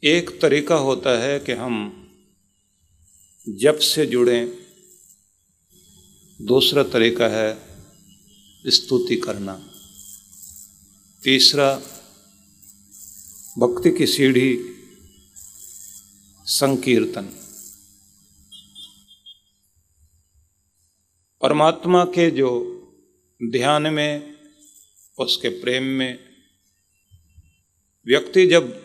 एक तरीका होता है कि हम जप से जुड़ें, दूसरा तरीका है स्तुति करना, तीसरा भक्ति की सीढ़ी संकीर्तन। परमात्मा के जो ध्यान में, उसके प्रेम में व्यक्ति जब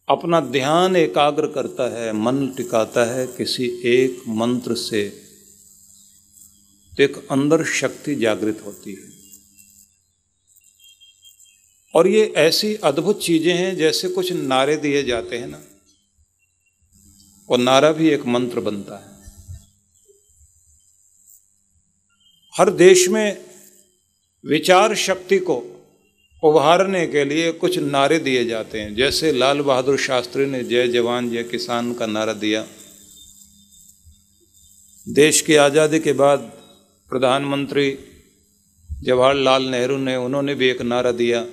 अपना ध्यान एकाग्र करता है, मन टिकाता है किसी एक मंत्र से, तो एक अंदर शक्ति जागृत होती है। और ये ऐसी अद्भुत चीजें हैं जैसे कुछ नारे दिए जाते हैं ना, और नारा भी एक मंत्र बनता है। हर देश में विचार शक्ति को उभारने के लिए कुछ नारे दिए जाते हैं। जैसे लाल बहादुर शास्त्री ने जय जवान जय किसान का नारा दिया। देश की आज़ादी के बाद प्रधानमंत्री जवाहरलाल नेहरू ने, उन्होंने भी एक नारा दिया,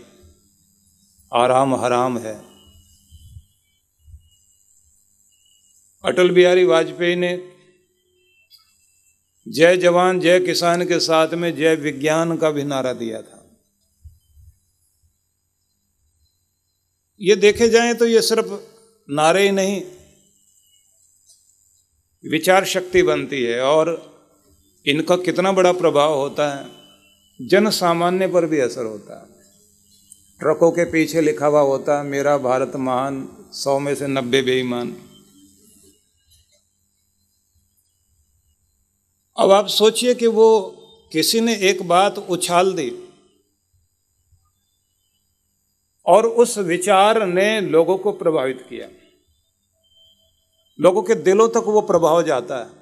आराम हराम है। अटल बिहारी वाजपेयी ने जय जवान जय किसान के साथ में जय विज्ञान का भी नारा दिया था। ये देखे जाएं तो ये सिर्फ नारे ही नहीं, विचार शक्ति बनती है और इनका कितना बड़ा प्रभाव होता है, जन सामान्य पर भी असर होता है। ट्रकों के पीछे लिखा हुआ होता है, मेरा भारत महान, 100 में से 90 बेईमान। अब आप सोचिए कि वो किसी ने एक बात उछाल दी और उस विचार ने लोगों को प्रभावित किया, लोगों के दिलों तक वो प्रभाव जाता है।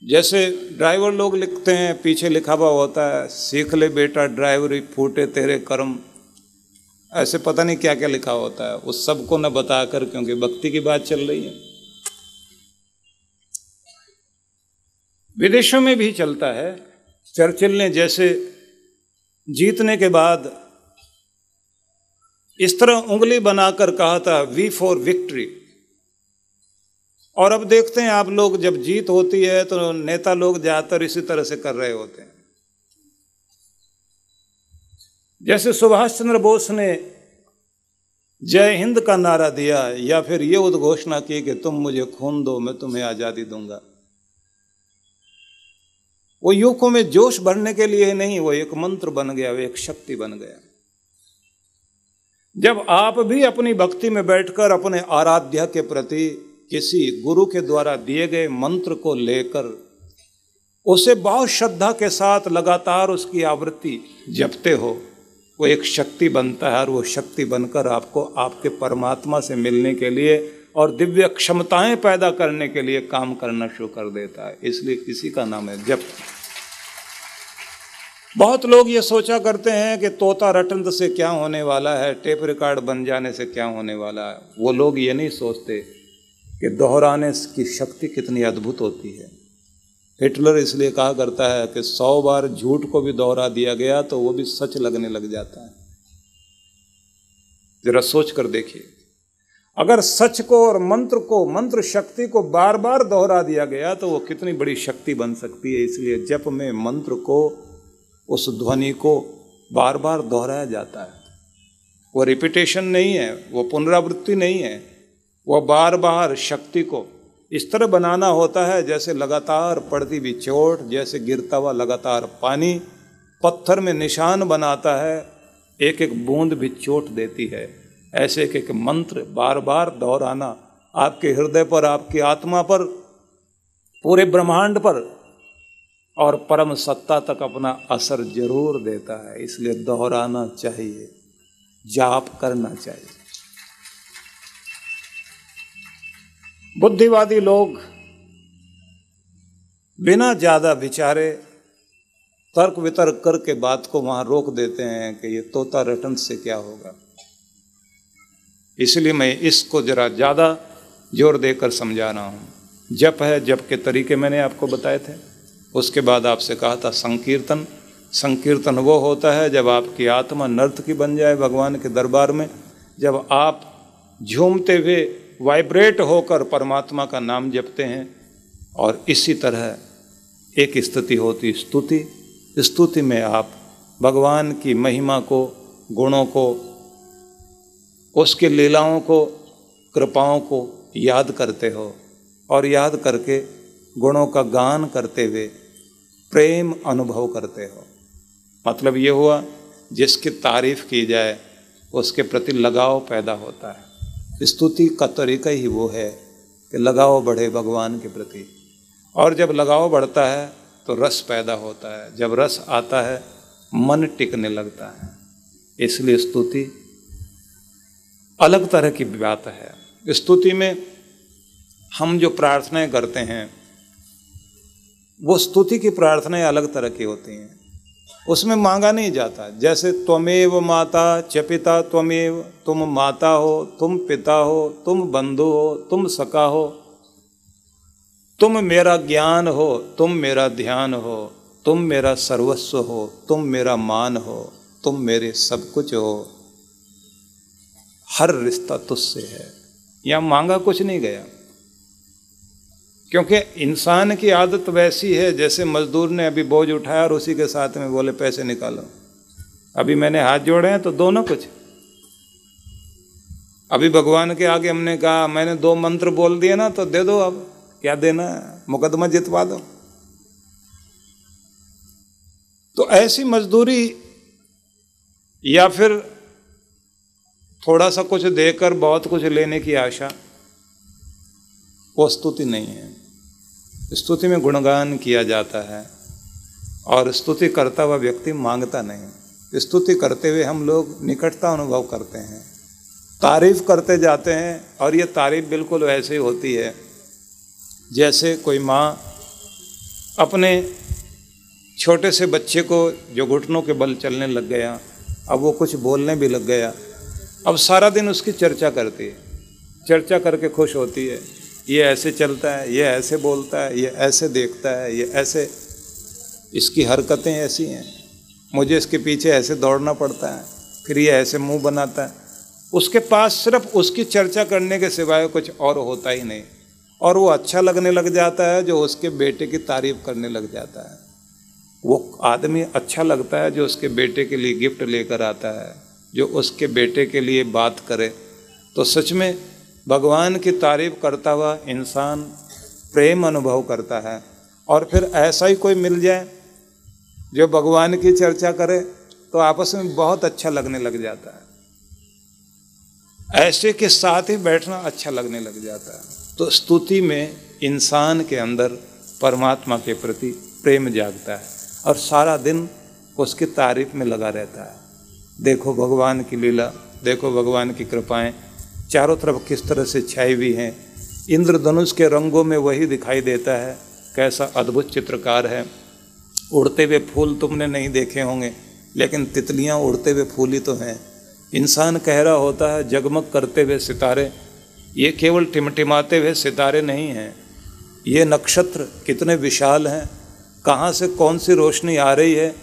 जैसे ड्राइवर लोग लिखते हैं, पीछे लिखा हुआ होता है, सीख ले बेटा ड्राइवरी, फूटे तेरे कर्म, ऐसे पता नहीं क्या क्या लिखा होता है। उस सबको न बताकर, क्योंकि भक्ति की बात चल रही है। विदेशों में भी चलता है। चर्चिल ने जैसे जीतने के बाद इस तरह उंगली बनाकर कहा था, वी फॉर विक्ट्री। और अब देखते हैं आप लोग, जब जीत होती है तो नेता लोग ज्यादातर इसी तरह से कर रहे होते हैं। जैसे सुभाष चंद्र बोस ने जय हिंद का नारा दिया, या फिर ये उद्घोषणा की कि तुम मुझे खून दो, मैं तुम्हें आजादी दूंगा। वो युवकों में जोश भरने के लिए नहीं, वो एक मंत्र बन गया, वो एक शक्ति बन गया। जब आप भी अपनी भक्ति में बैठकर अपने आराध्य के प्रति किसी गुरु के द्वारा दिए गए मंत्र को लेकर उसे बहुत श्रद्धा के साथ लगातार उसकी आवृत्ति जपते हो, वो एक शक्ति बनता है। और वो शक्ति बनकर आपको आपके परमात्मा से मिलने के लिए और दिव्य क्षमताएं पैदा करने के लिए काम करना शुरू कर देता है। इसलिए इसी का नाम है जप। बहुत लोग ये सोचा करते हैं कि तोता रटंत से क्या होने वाला है, टेप रिकॉर्ड बन जाने से क्या होने वाला है। वो लोग ये नहीं सोचते कि दोहराने की शक्ति कितनी अद्भुत होती है। हिटलर इसलिए कहा करता है कि 100 बार झूठ को भी दोहरा दिया गया तो वो भी सच लगने लग जाता है। जरा सोच कर देखिए, अगर सच को और मंत्र को, मंत्र शक्ति को बार बार दोहरा दिया गया तो वो कितनी बड़ी शक्ति बन सकती है। इसलिए जप में मंत्र को, उस ध्वनि को बार बार दोहराया जाता है। वो रिपीटेशन नहीं है, वो पुनरावृत्ति नहीं है, वो बार बार शक्ति को इस तरह बनाना होता है जैसे लगातार पड़ती हुई चोट, जैसे गिरता हुआ लगातार पानी पत्थर में निशान बनाता है, एक एक बूंद भी चोट देती है। ऐसे एक एक मंत्र बार बार दोहराना आपके हृदय पर, आपकी आत्मा पर, पूरे ब्रह्मांड पर और परम सत्ता तक अपना असर जरूर देता है। इसलिए दोहराना चाहिए, जाप करना चाहिए। बुद्धिवादी लोग बिना ज्यादा विचारे तर्क वितर्क करके बात को वहां रोक देते हैं कि ये तोता रटन से क्या होगा। इसलिए मैं इसको जरा ज्यादा जोर देकर समझा रहा हूं। जप है, जप के तरीके मैंने आपको बताए थे। उसके बाद आपसे कहा था संकीर्तन, संकीर्तन वो होता है जब आपकी आत्मा नर्तकी बन जाए भगवान के दरबार में, जब आप झूमते हुए वाइब्रेट होकर परमात्मा का नाम जपते हैं। और इसी तरह एक स्थिति होती स्तुति। स्तुति में आप भगवान की महिमा को, गुणों को, उसके लीलाओं को, कृपाओं को याद करते हो और याद करके गुणों का गान करते हुए प्रेम अनुभव करते हो। मतलब ये हुआ, जिसकी तारीफ की जाए उसके प्रति लगाव पैदा होता है। स्तुति का तरीका ही वो है कि लगाव बढ़े भगवान के प्रति, और जब लगाव बढ़ता है तो रस पैदा होता है। जब रस आता है मन टिकने लगता है। इसलिए स्तुति अलग तरह की बात है। स्तुति में हम जो प्रार्थनाएं करते हैं वो स्तुति की प्रार्थनाएं अलग तरह की होती हैं। उसमें मांगा नहीं जाता। जैसे त्वमेव माता च पिता त्वमेव, तुम माता हो, तुम पिता हो, तुम बंधु हो, तुम सखा हो, तुम मेरा ज्ञान हो, तुम मेरा ध्यान हो, तुम मेरा सर्वस्व हो, तुम मेरा मान हो, तुम मेरे सब कुछ हो, हर रिश्ता तुझसे है। यहाँ मांगा कुछ नहीं गया, क्योंकि इंसान की आदत वैसी है जैसे मजदूर ने अभी बोझ उठाया और उसी के साथ में बोले पैसे निकालो। अभी मैंने हाथ जोड़े हैं तो दो ना कुछ। अभी भगवान के आगे हमने कहा मैंने 2 मंत्र बोल दिए ना तो दे दो, अब क्या देना है, मुकदमा जितवा दो। तो ऐसी मजदूरी या फिर थोड़ा सा कुछ देकर बहुत कुछ लेने की आशा, वो स्तुति नहीं है। स्तुति में गुणगान किया जाता है और स्तुति करता हुआ व्यक्ति मांगता नहीं। स्तुति करते हुए हम लोग निकटता अनुभव करते हैं, तारीफ करते जाते हैं। और ये तारीफ बिल्कुल वैसे ही होती है जैसे कोई माँ अपने छोटे से बच्चे को जो घुटनों के बल चलने लग गया, अब वो कुछ बोलने भी लग गया, अब सारा दिन उसकी चर्चा करती है, चर्चा करके खुश होती है। ये ऐसे चलता है, ये ऐसे बोलता है, ये ऐसे देखता है, ये ऐसे, इसकी हरकतें ऐसी हैं, मुझे इसके पीछे ऐसे दौड़ना पड़ता है, फिर ये ऐसे मुंह बनाता है। उसके पास सिर्फ उसकी चर्चा करने के सिवाय कुछ और होता ही नहीं। और वो अच्छा लगने लग जाता है जो उसके बेटे की तारीफ करने लग जाता है। वो आदमी अच्छा लगता है जो उसके बेटे के लिए गिफ्ट लेकर आता है, जो उसके बेटे के लिए बात करे। तो सच में भगवान की तारीफ करता हुआ इंसान प्रेम अनुभव करता है। और फिर ऐसा ही कोई मिल जाए जो भगवान की चर्चा करे तो आपस में बहुत अच्छा लगने लग जाता है। ऐसे के साथ ही बैठना अच्छा लगने लग जाता है। तो स्तुति में इंसान के अंदर परमात्मा के प्रति प्रेम जागता है और सारा दिन उसकी तारीफ में लगा रहता है। देखो भगवान की लीला, देखो भगवान की कृपाएं चारों तरफ किस तरह से छाई हुई हैं। इंद्रधनुष के रंगों में वही दिखाई देता है, कैसा अद्भुत चित्रकार है। उड़ते हुए फूल तुमने नहीं देखे होंगे, लेकिन तितलियां उड़ते हुए फूल ही तो हैं। इंसान कह रहा होता है जगमग करते हुए सितारे, ये केवल टिमटिमाते हुए सितारे नहीं हैं, ये नक्षत्र कितने विशाल हैं, कहाँ से कौन सी रोशनी आ रही है,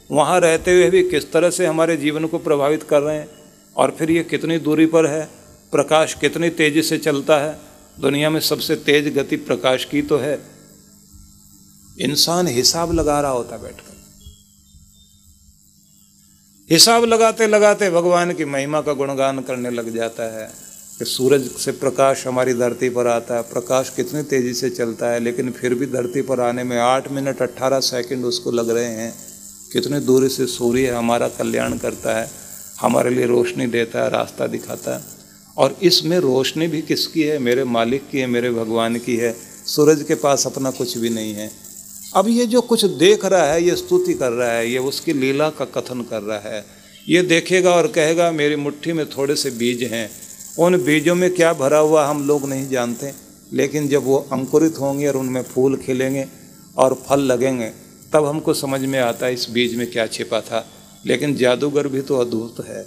वहाँ रहते हुए भी किस तरह से हमारे जीवन को प्रभावित कर रहे हैं, और फिर ये कितनी दूरी पर है, प्रकाश कितनी तेज़ी से चलता है, दुनिया में सबसे तेज गति प्रकाश की तो है। इंसान हिसाब लगा रहा होता बैठकर, हिसाब लगाते लगाते भगवान की महिमा का गुणगान करने लग जाता है कि सूरज से प्रकाश हमारी धरती पर आता है, प्रकाश कितनी तेज़ी से चलता है, लेकिन फिर भी धरती पर आने में 8 मिनट 18 सेकंड उसको लग रहे हैं। कितनी दूरी से सूर्य हमारा कल्याण करता है, हमारे लिए रोशनी देता है, रास्ता दिखाता है। और इसमें रोशनी भी किसकी है? मेरे मालिक की है, मेरे भगवान की है। सूरज के पास अपना कुछ भी नहीं है। अब ये जो कुछ देख रहा है, ये स्तुति कर रहा है, ये उसकी लीला का कथन कर रहा है। ये देखेगा और कहेगा मेरी मुट्ठी में थोड़े से बीज हैं, उन बीजों में क्या भरा हुआ हम लोग नहीं जानते, लेकिन जब वो अंकुरित होंगे और उनमें फूल खिलेंगे और फल लगेंगे तब हमको समझ में आता है इस बीज में क्या छिपा था। लेकिन जादूगर भी तो अद्भुत है,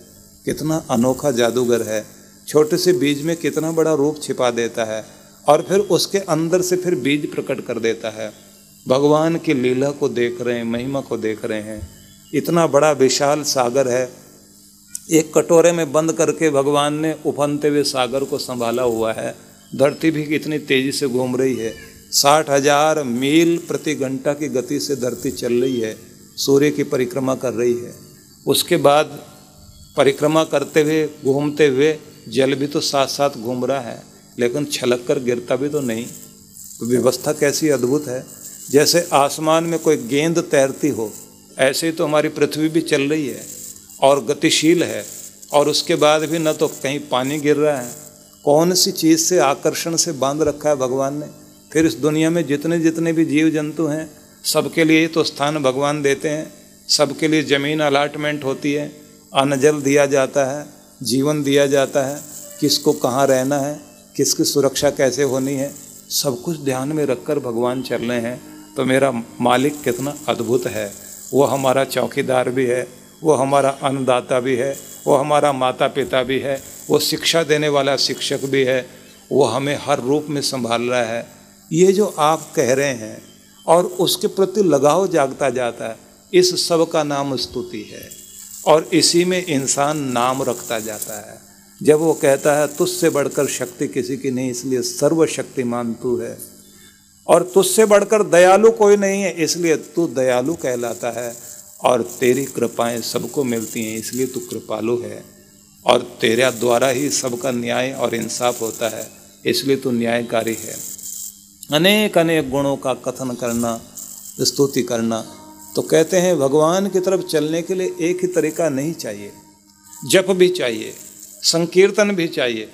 कितना अनोखा जादूगर है, छोटे से बीज में कितना बड़ा रूप छिपा देता है और फिर उसके अंदर से फिर बीज प्रकट कर देता है। भगवान की लीला को देख रहे हैं, महिमा को देख रहे हैं, इतना बड़ा विशाल सागर है, एक कटोरे में बंद करके भगवान ने उफनते हुए सागर को संभाला हुआ है। धरती भी कितनी तेजी से घूम रही है, 60,000 मील प्रति घंटा की गति से धरती चल रही है, सूर्य की परिक्रमा कर रही है। उसके बाद परिक्रमा करते हुए घूमते हुए जल भी तो साथ साथ घूम रहा है, लेकिन छलक कर गिरता भी तो नहीं। तो व्यवस्था कैसी अद्भुत है। जैसे आसमान में कोई गेंद तैरती हो, ऐसे ही तो हमारी पृथ्वी भी चल रही है और गतिशील है, और उसके बाद भी न तो कहीं पानी गिर रहा है। कौन सी चीज़ से आकर्षण से बांध रखा है भगवान ने। फिर इस दुनिया में जितने जितने भी जीव जंतु हैं, सबके लिए तो स्थान भगवान देते हैं, सबके लिए ज़मीन अलाटमेंट होती है, अन्न जल दिया जाता है, जीवन दिया जाता है, किसको कहाँ रहना है, किसकी सुरक्षा कैसे होनी है, सब कुछ ध्यान में रखकर भगवान चल रहे हैं। तो मेरा मालिक कितना अद्भुत है। वो हमारा चौकीदार भी है, वो हमारा अन्नदाता भी है, वो हमारा माता पिता भी है, वो शिक्षा देने वाला शिक्षक भी है, वो हमें हर रूप में संभाल रहा है। ये जो आप कह रहे हैं और उसके प्रति लगाव जागता जाता है, इस सब का नाम स्तुति है, और इसी में इंसान नाम रखता जाता है। जब वो कहता है तुझसे बढ़कर शक्ति किसी की नहीं, इसलिए सर्वशक्तिमान तू है, और तुझसे बढ़कर दयालु कोई नहीं है, इसलिए तू दयालु कहलाता है, और तेरी कृपाएं सबको मिलती हैं, इसलिए तू कृपालु है, और तेरे द्वारा ही सबका न्याय और इंसाफ होता है, इसलिए तू न्यायकारी है। अनेक अनेक गुणों का कथन करना, स्तुति करना। तो कहते हैं भगवान की तरफ चलने के लिए एक ही तरीका नहीं चाहिए, जप भी चाहिए, संकीर्तन भी चाहिए,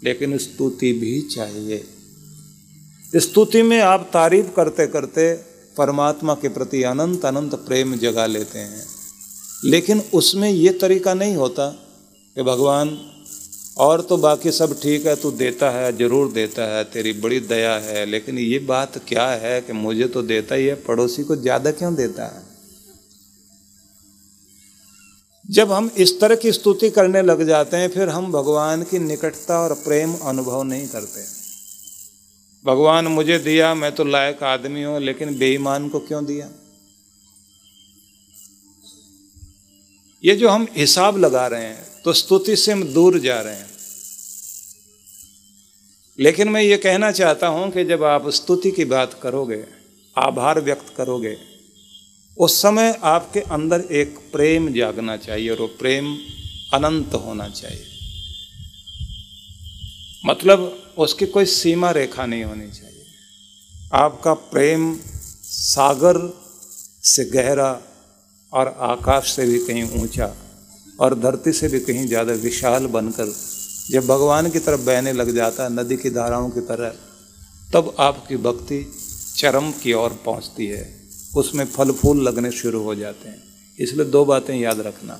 लेकिन स्तुति भी चाहिए। स्तुति में आप तारीफ करते करते परमात्मा के प्रति अनंत अनंत प्रेम जगा लेते हैं, लेकिन उसमें ये तरीका नहीं होता कि भगवान और तो बाकी सब ठीक है, तू देता है, जरूर देता है, तेरी बड़ी दया है, लेकिन ये बात क्या है कि मुझे तो देता ही है, पड़ोसी को ज़्यादा क्यों देता है। जब हम इस तरह की स्तुति करने लग जाते हैं, फिर हम भगवान की निकटता और प्रेम अनुभव नहीं करते। भगवान मुझे दिया, मैं तो लायक आदमी हूं, लेकिन बेईमान को क्यों दिया। ये जो हम हिसाब लगा रहे हैं, तो स्तुति से हम दूर जा रहे हैं। लेकिन मैं ये कहना चाहता हूं कि जब आप स्तुति की बात करोगे, आभार व्यक्त करोगे, उस समय आपके अंदर एक प्रेम जागना चाहिए, और वो प्रेम अनंत होना चाहिए। मतलब उसकी कोई सीमा रेखा नहीं होनी चाहिए। आपका प्रेम सागर से गहरा और आकाश से भी कहीं ऊंचा और धरती से भी कहीं ज़्यादा विशाल बनकर जब भगवान की तरफ बहने लग जाता है, नदी की धाराओं की तरह, तब आपकी भक्ति चरम की ओर पहुंचती है, उसमें फल फूल लगने शुरू हो जाते हैं। इसलिए दो बातें याद रखना।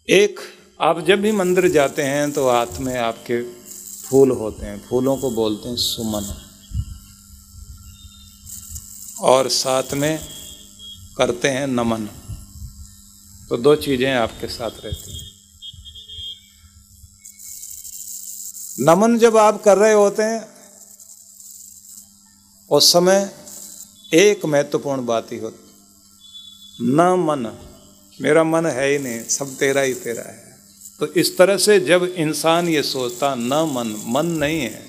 एक, आप जब भी मंदिर जाते हैं तो हाथ में आपके फूल होते हैं, फूलों को बोलते हैं सुमन, और साथ में करते हैं नमन। तो दो चीजें आपके साथ रहती हैं। नमन जब आप कर रहे होते हैं, उस समय एक महत्वपूर्ण बात ही होती, न मन, मेरा मन है ही नहीं, सब तेरा ही तेरा है। तो इस तरह से जब इंसान ये सोचता न मन, मन नहीं है,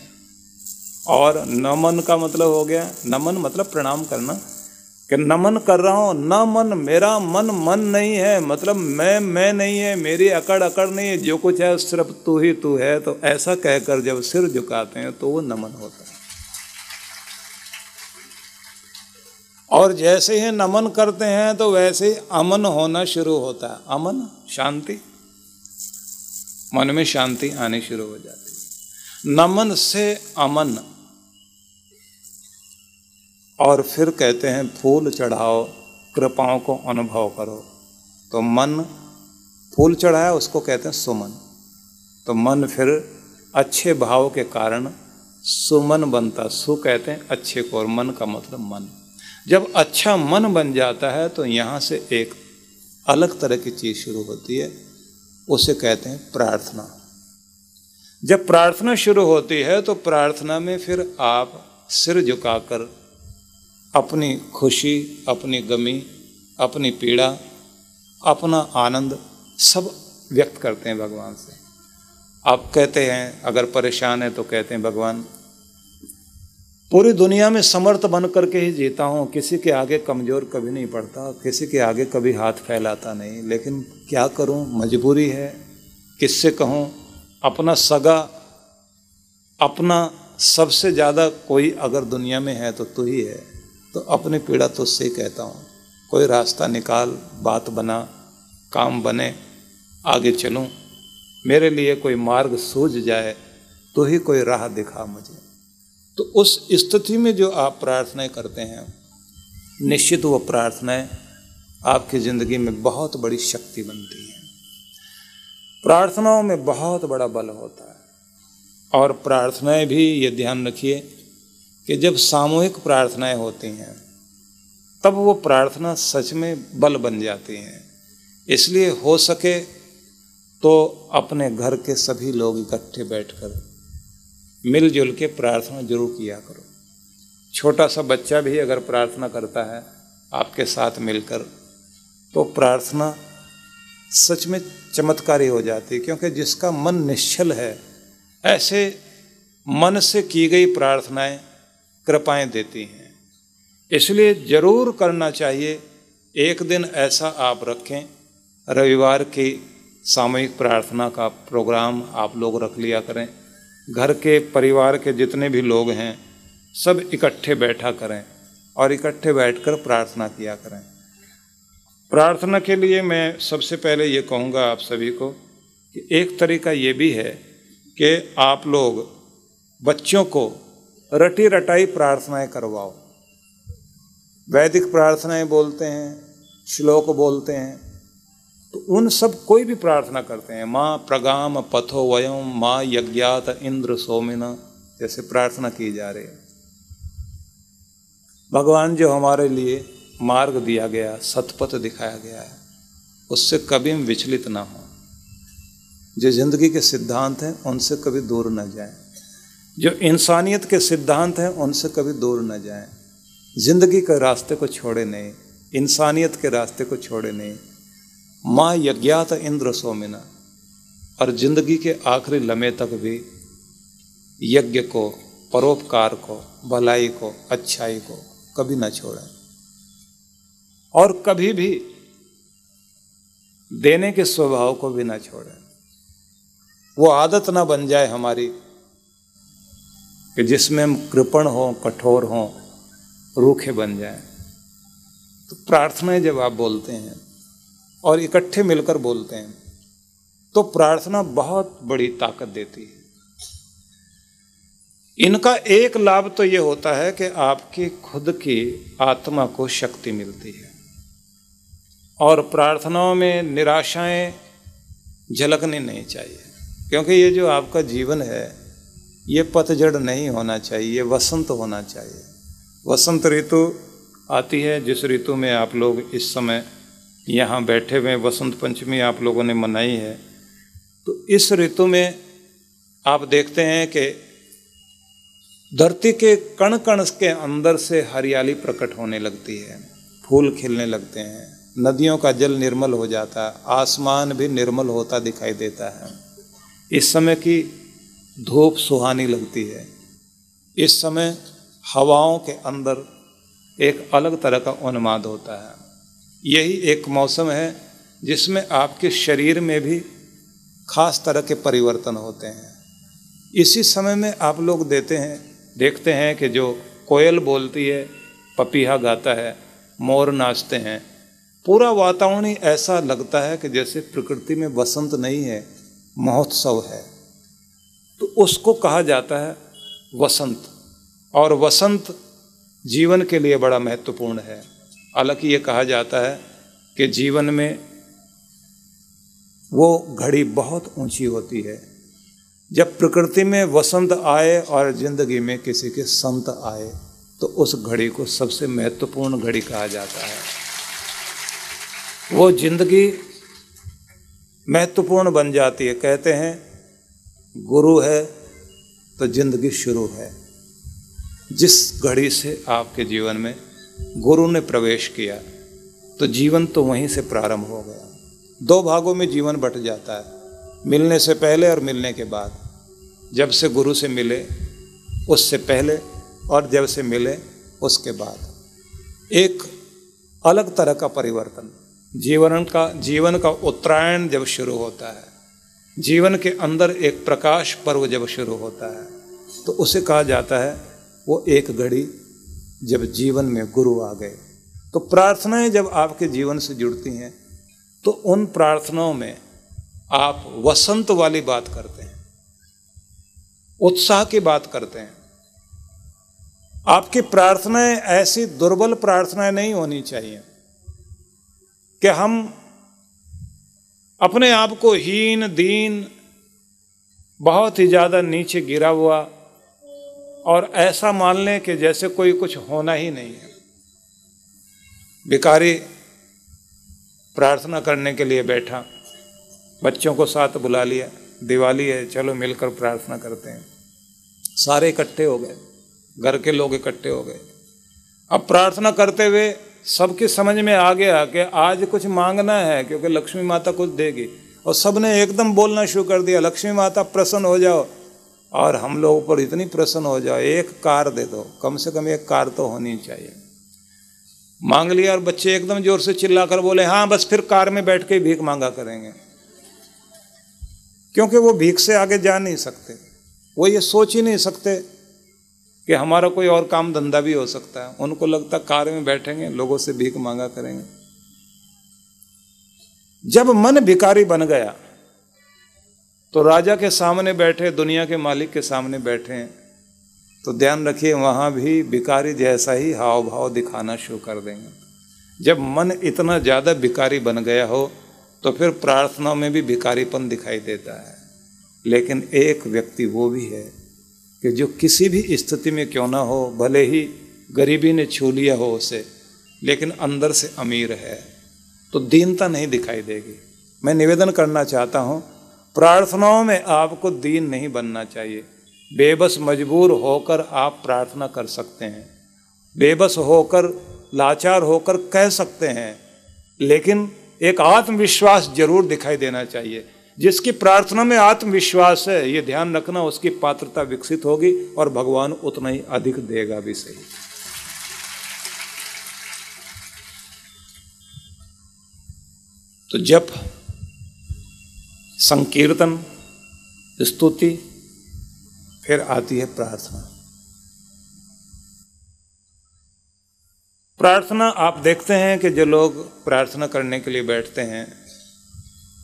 और नमन का मतलब हो गया, नमन मतलब प्रणाम करना, कि नमन कर रहा हूँ, न मन, मेरा मन मन नहीं है, मतलब मैं नहीं है, मेरी अकड़ अकड़ नहीं है, जो कुछ है सिर्फ तू ही तू है। तो ऐसा कहकर जब सिर झुकाते हैं तो वो नमन होता है। और जैसे ही नमन करते हैं तो वैसे ही अमन होना शुरू होता है। अमन, शांति, मन में शांति आनी शुरू हो जाती है। नमन से अमन। और फिर कहते हैं फूल चढ़ाओ, कृपाओं को अनुभव करो। तो मन फूल चढ़ाया, उसको कहते हैं सुमन। तो मन फिर अच्छे भाव के कारण सुमन बनता। सु कहते हैं अच्छे को, और मन का मतलब मन। जब अच्छा मन बन जाता है तो यहाँ से एक अलग तरह की चीज़ शुरू होती है, उसे कहते हैं प्रार्थना। जब प्रार्थना शुरू होती है तो प्रार्थना में फिर आप सिर झुकाकर अपनी खुशी, अपनी गमी अपनी पीड़ा, अपना आनंद सब व्यक्त करते हैं भगवान से। आप कहते हैं अगर परेशान है तो कहते हैं भगवान पूरी दुनिया में समर्थ बन करके ही जीता हूँ, किसी के आगे कमज़ोर कभी नहीं पड़ता, किसी के आगे कभी हाथ फैलाता नहीं, लेकिन क्या करूँ, मजबूरी है, किससे कहूँ। अपना सगा, अपना सबसे ज़्यादा कोई अगर दुनिया में है तो तू ही है, तो अपनी पीड़ा तुझसे ही कहता हूँ। कोई रास्ता निकाल, बात बना, काम बने, आगे चलूँ, मेरे लिए कोई मार्ग सूझ जाए, तो ही कोई राह दिखा मुझे। तो उस स्थिति में जो आप प्रार्थनाएं करते हैं, निश्चित वो प्रार्थनाएं आपकी ज़िंदगी में बहुत बड़ी शक्ति बनती हैं। प्रार्थनाओं में बहुत बड़ा बल होता है। और प्रार्थनाएं भी ये ध्यान रखिए कि जब सामूहिक प्रार्थनाएं होती हैं तब वो प्रार्थना सच में बल बन जाती हैं। इसलिए हो सके तो अपने घर के सभी लोग इकट्ठे बैठकर मिलजुल के प्रार्थना जरूर किया करो। छोटा सा बच्चा भी अगर प्रार्थना करता है आपके साथ मिलकर, तो प्रार्थना सच में चमत्कारी हो जाती है, क्योंकि जिसका मन निश्चल है, ऐसे मन से की गई प्रार्थनाएं कृपाएं देती हैं। इसलिए जरूर करना चाहिए। एक दिन ऐसा आप रखें, रविवार की सामूहिक प्रार्थना का प्रोग्राम आप लोग रख लिया करें। घर के परिवार के जितने भी लोग हैं सब इकट्ठे बैठा करें और इकट्ठे बैठकर प्रार्थना किया करें। प्रार्थना के लिए मैं सबसे पहले ये कहूँगा आप सभी को कि एक तरीका ये भी है कि आप लोग बच्चों को रटी रटाई प्रार्थनाएं करवाओ। वैदिक प्रार्थनाएं बोलते हैं, श्लोक बोलते हैं, तो उन सब कोई भी प्रार्थना करते हैं, माँ प्रगाम पथो वयम माँ यज्ञात इंद्र सोमिना, जैसे प्रार्थना की जा रही है। भगवान जो हमारे लिए मार्ग दिया गया, सतपथ दिखाया गया है, उससे कभी हम विचलित ना हो। जो जिंदगी के सिद्धांत हैं उनसे कभी दूर न जाएं, जो इंसानियत के सिद्धांत हैं उनसे कभी दूर न जाएं। जिंदगी के रास्ते को छोड़े नहीं, इंसानियत के रास्ते को छोड़े नहीं। माँ यज्ञात इंद्र सोमिना, और जिंदगी के आखिरी लम्हे तक भी यज्ञ को, परोपकार को, भलाई को, अच्छाई को कभी ना छोड़ें। और कभी भी देने के स्वभाव को भी ना छोड़ें। वो आदत ना बन जाए हमारी कि जिसमें हम कृपण हों, कठोर हों, रूखे बन जाएं। तो प्रार्थनाएं जब आप बोलते हैं और इकट्ठे मिलकर बोलते हैं तो प्रार्थना बहुत बड़ी ताकत देती है। इनका एक लाभ तो ये होता है कि आपकी खुद की आत्मा को शक्ति मिलती है, और प्रार्थनाओं में निराशाएं झलकनी नहीं चाहिए, क्योंकि ये जो आपका जीवन है ये पतझड़ नहीं होना चाहिए, ये वसंत होना चाहिए। वसंत ऋतु आती है, जिस ऋतु में आप लोग इस समय यहाँ बैठे हुए, वसंत पंचमी आप लोगों ने मनाई है। तो इस ऋतु में आप देखते हैं कि धरती के कण कण के अंदर से हरियाली प्रकट होने लगती है, फूल खिलने लगते हैं, नदियों का जल निर्मल हो जाता है, आसमान भी निर्मल होता दिखाई देता है। इस समय की धूप सुहानी लगती है। इस समय हवाओं के अंदर एक अलग तरह का उन्माद होता है। यही एक मौसम है जिसमें आपके शरीर में भी खास तरह के परिवर्तन होते हैं। इसी समय में आप लोग देखते हैं कि जो कोयल बोलती है, पपीहा गाता है, मोर नाचते हैं, पूरा वातावरण ही ऐसा लगता है कि जैसे प्रकृति में वसंत नहीं है, महोत्सव है। तो उसको कहा जाता है वसंत, और वसंत जीवन के लिए बड़ा महत्वपूर्ण है। हालांकि ये कहा जाता है कि जीवन में वो घड़ी बहुत ऊंची होती है जब प्रकृति में वसंत आए और जिंदगी में किसी के संत आए, तो उस घड़ी को सबसे महत्वपूर्ण घड़ी कहा जाता है। वो जिंदगी महत्वपूर्ण बन जाती है। कहते हैं गुरु है तो जिंदगी शुरू है। जिस घड़ी से आपके जीवन में गुरु ने प्रवेश किया, तो तो जीवन तो वहीं से प्रारंभ हो गया। दो भागों में जीवन बट जाता है, मिलने से पहले और मिलने के बाद। जब से गुरु से मिले उससे पहले और जब से मिले उसके बाद एक अलग तरह का परिवर्तन। जीवन का उत्तरायण जब शुरू होता है, जीवन के अंदर एक प्रकाश पर्व जब शुरू होता है, तो उसे कहा जाता है वो एक घड़ी जब जीवन में गुरु आ गए। तो प्रार्थनाएं जब आपके जीवन से जुड़ती हैं तो उन प्रार्थनाओं में आप वसंत वाली बात करते हैं, उत्साह की बात करते हैं। आपकी प्रार्थनाएं ऐसी दुर्बल प्रार्थनाएं नहीं होनी चाहिए कि हम अपने आप को हीन दीन, बहुत ही ज़्यादा नीचे गिरा हुआ और ऐसा मान लें कि जैसे कोई कुछ होना ही नहीं है। भिखारी प्रार्थना करने के लिए बैठा, बच्चों को साथ बुला लिया, दिवाली है चलो मिलकर प्रार्थना करते हैं। सारे इकट्ठे हो गए, घर के लोग इकट्ठे हो गए। अब प्रार्थना करते हुए सबके समझ में आ गया कि आज कुछ मांगना है क्योंकि लक्ष्मी माता कुछ देगी, और सबने एकदम बोलना शुरू कर दिया, लक्ष्मी माता प्रसन्न हो जाओ और हम लोगों पर इतनी प्रसन्न हो जाओ, एक कार दे दो, कम से कम एक कार तो होनी चाहिए। मांग लिया और बच्चे एकदम जोर से चिल्लाकर बोले हाँ बस फिर कार में बैठ के भीख मांगा करेंगे, क्योंकि वो भीख से आगे जा नहीं सकते। वो ये सोच ही नहीं सकते कि हमारा कोई और काम धंधा भी हो सकता है। उनको लगता कार में बैठेंगे लोगों से भीख मांगा करेंगे। जब मन भिखारी बन गया तो राजा के सामने बैठे, दुनिया के मालिक के सामने बैठे हैं, तो ध्यान रखिए वहां भी भिखारी जैसा ही हाव भाव दिखाना शुरू कर देंगे। जब मन इतना ज्यादा भिखारी बन गया हो तो फिर प्रार्थना में भी भिखारीपन दिखाई देता है। लेकिन एक व्यक्ति वो भी है कि जो किसी भी स्थिति में क्यों ना हो, भले ही गरीबी ने छू लिया हो उसे, लेकिन अंदर से अमीर है, तो दीनता नहीं दिखाई देगी। मैं निवेदन करना चाहता हूँ, प्रार्थनाओं में आपको दीन नहीं बनना चाहिए। बेबस मजबूर होकर आप प्रार्थना कर सकते हैं, बेबस होकर लाचार होकर कह सकते हैं, लेकिन एक आत्मविश्वास जरूर दिखाई देना चाहिए। जिसकी प्रार्थना में आत्मविश्वास है, ये ध्यान रखना, उसकी पात्रता विकसित होगी और भगवान उतना ही अधिक देगा भी सही। तो जप, संकीर्तन, स्तुति, फिर आती है प्रार्थना। प्रार्थना आप देखते हैं कि जो लोग प्रार्थना करने के लिए बैठते हैं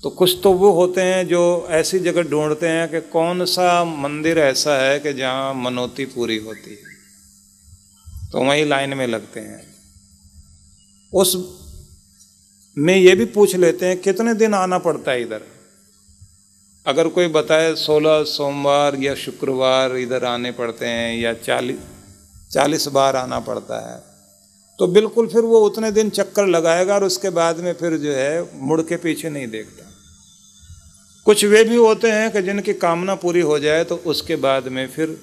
तो कुछ तो वो होते हैं जो ऐसी जगह ढूंढते हैं कि कौन सा मंदिर ऐसा है कि जहाँ मनौती पूरी होती है, तो वहीं लाइन में लगते हैं। उस में ये भी पूछ लेते हैं कितने दिन आना पड़ता है इधर। अगर कोई बताए 16 सोमवार या शुक्रवार इधर आने पड़ते हैं या 40 बार आना पड़ता है, तो बिल्कुल फिर वो उतने दिन चक्कर लगाएगा और उसके बाद में फिर जो है मुड़ के पीछे नहीं देखता। कुछ वे भी होते हैं कि जिनकी कामना पूरी हो जाए तो उसके बाद में फिर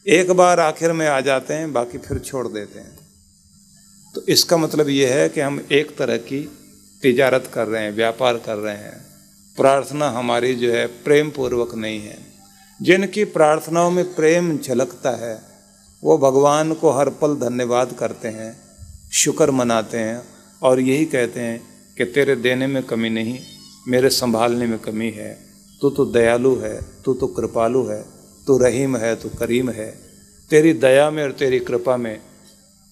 एक बार आखिर में आ जाते हैं, बाकी फिर छोड़ देते हैं। तो इसका मतलब ये है कि हम एक तरह की तिजारत कर रहे हैं, व्यापार कर रहे हैं। प्रार्थना हमारी जो है प्रेम पूर्वक नहीं है। जिनकी प्रार्थनाओं में प्रेम झलकता है वो भगवान को हर पल धन्यवाद करते हैं, शुक्र मनाते हैं और यही कहते हैं कि तेरे देने में कमी नहीं, मेरे संभालने में कमी है। तू तो दयालु है, तू तो कृपालु है, तू रहीम है, तू करीम है। तेरी दया में और तेरी कृपा में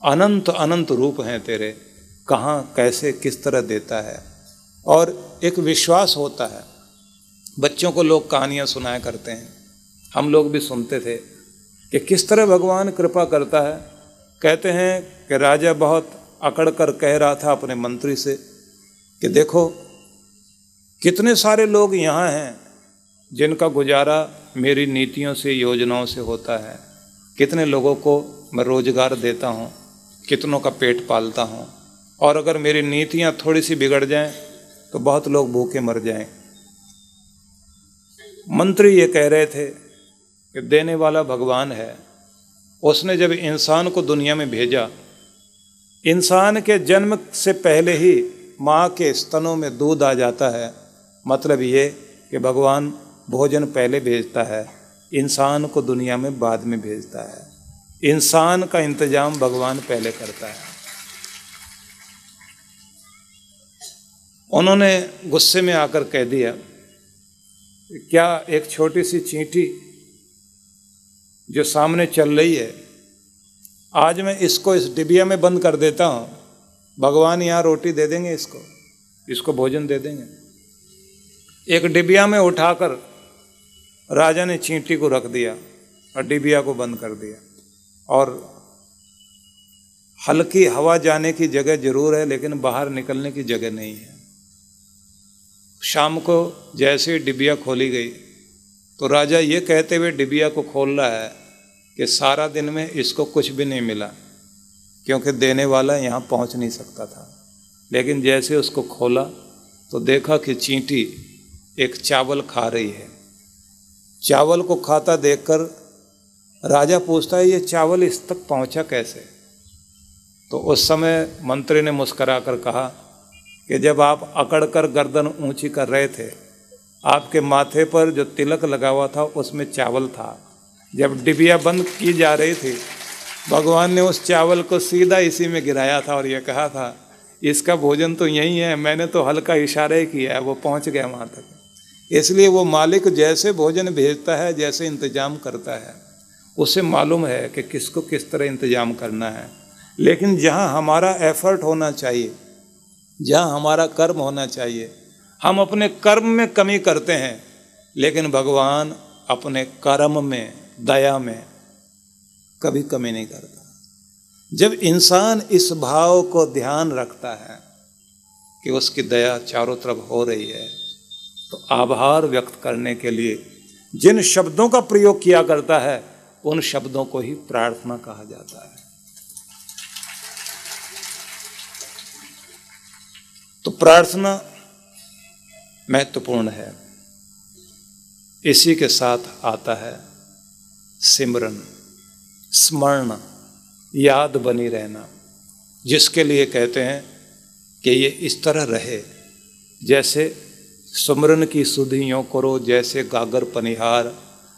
अनंत अनंत रूप हैं तेरे, कहाँ कैसे किस तरह देता है। और एक विश्वास होता है। बच्चों को लोग कहानियाँ सुनाया करते हैं, हम लोग भी सुनते थे कि किस तरह भगवान कृपा करता है। कहते हैं कि राजा बहुत अकड़ कर कह रहा था अपने मंत्री से कि देखो कितने सारे लोग यहाँ हैं जिनका गुजारा मेरी नीतियों से, योजनाओं से होता है। कितने लोगों को मैं रोजगार देता हूँ, कितनों का पेट पालता हूँ, और अगर मेरी नीतियाँ थोड़ी सी बिगड़ जाएं तो बहुत लोग भूखे मर जाएं। मंत्री ये कह रहे थे कि देने वाला भगवान है। उसने जब इंसान को दुनिया में भेजा इंसान के जन्म से पहले ही माँ के स्तनों में दूध आ जाता है। मतलब ये कि भगवान भोजन पहले भेजता है, इंसान को दुनिया में बाद में भेजता है। इंसान का इंतजाम भगवान पहले करता है। उन्होंने गुस्से में आकर कह दिया, क्या एक छोटी सी चींटी जो सामने चल रही है, आज मैं इसको इस डिबिया में बंद कर देता हूँ, भगवान यहाँ रोटी दे देंगे, इसको भोजन दे देंगे। एक डिबिया में उठाकर राजा ने चींटी को रख दिया और डिबिया को बंद कर दिया। और हल्की हवा जाने की जगह जरूर है, लेकिन बाहर निकलने की जगह नहीं है। शाम को जैसे ही डिबिया खोली गई तो राजा ये कहते हुए डिबिया को खोल रहा है कि सारा दिन में इसको कुछ भी नहीं मिला, क्योंकि देने वाला यहाँ पहुँच नहीं सकता था। लेकिन जैसे उसको खोला तो देखा कि चींटी एक चावल खा रही है। चावल को खाता देखकर राजा पूछता है, ये चावल इस तक पहुँचा कैसे? तो उस समय मंत्री ने मुस्कराकर कहा कि जब आप अकड़कर गर्दन ऊंची कर रहे थे, आपके माथे पर जो तिलक लगा हुआ था उसमें चावल था। जब डिबिया बंद की जा रही थी, भगवान ने उस चावल को सीधा इसी में गिराया था और ये कहा था, इसका भोजन तो यही है, मैंने तो हल्का इशारा ही किया है, वो पहुंच गया वहाँ तक। इसलिए वो मालिक जैसे भोजन भेजता है, जैसे इंतजाम करता है, उसे मालूम है कि किसको किस तरह इंतजाम करना है। लेकिन जहाँ हमारा एफर्ट होना चाहिए, जहाँ हमारा कर्म होना चाहिए, हम अपने कर्म में कमी करते हैं, लेकिन भगवान अपने कर्म में, दया में कभी कमी नहीं करता। जब इंसान इस भाव को ध्यान रखता है कि उसकी दया चारों तरफ हो रही है, तो आभार व्यक्त करने के लिए जिन शब्दों का प्रयोग किया करता है, उन शब्दों को ही प्रार्थना कहा जाता है। तो प्रार्थना महत्वपूर्ण है। इसी के साथ आता है सिमरन, स्मरण, याद बनी रहना, जिसके लिए कहते हैं कि ये इस तरह रहे जैसे सुमरन की सुधियों करो जैसे गागर पनिहार,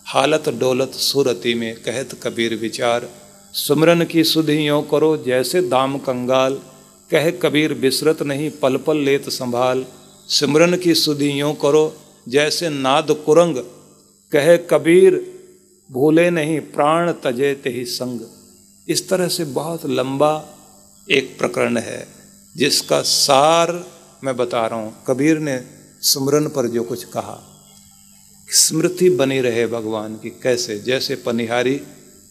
हालत डोलत सुरती में कहत कबीर विचार। सुमरन की सुधियों करो जैसे दाम कंगाल, कह कबीर बिसरत नहीं पल पल लेत संभाल। सिमरन की सुधियों करो जैसे नाद कुरंग, कहे कबीर भूले नहीं प्राण तजे तेहि संग। इस तरह से बहुत लंबा एक प्रकरण है, जिसका सार मैं बता रहा हूँ। कबीर ने सिमरन पर जो कुछ कहा, स्मृति बनी रहे भगवान की, कैसे? जैसे पनिहारी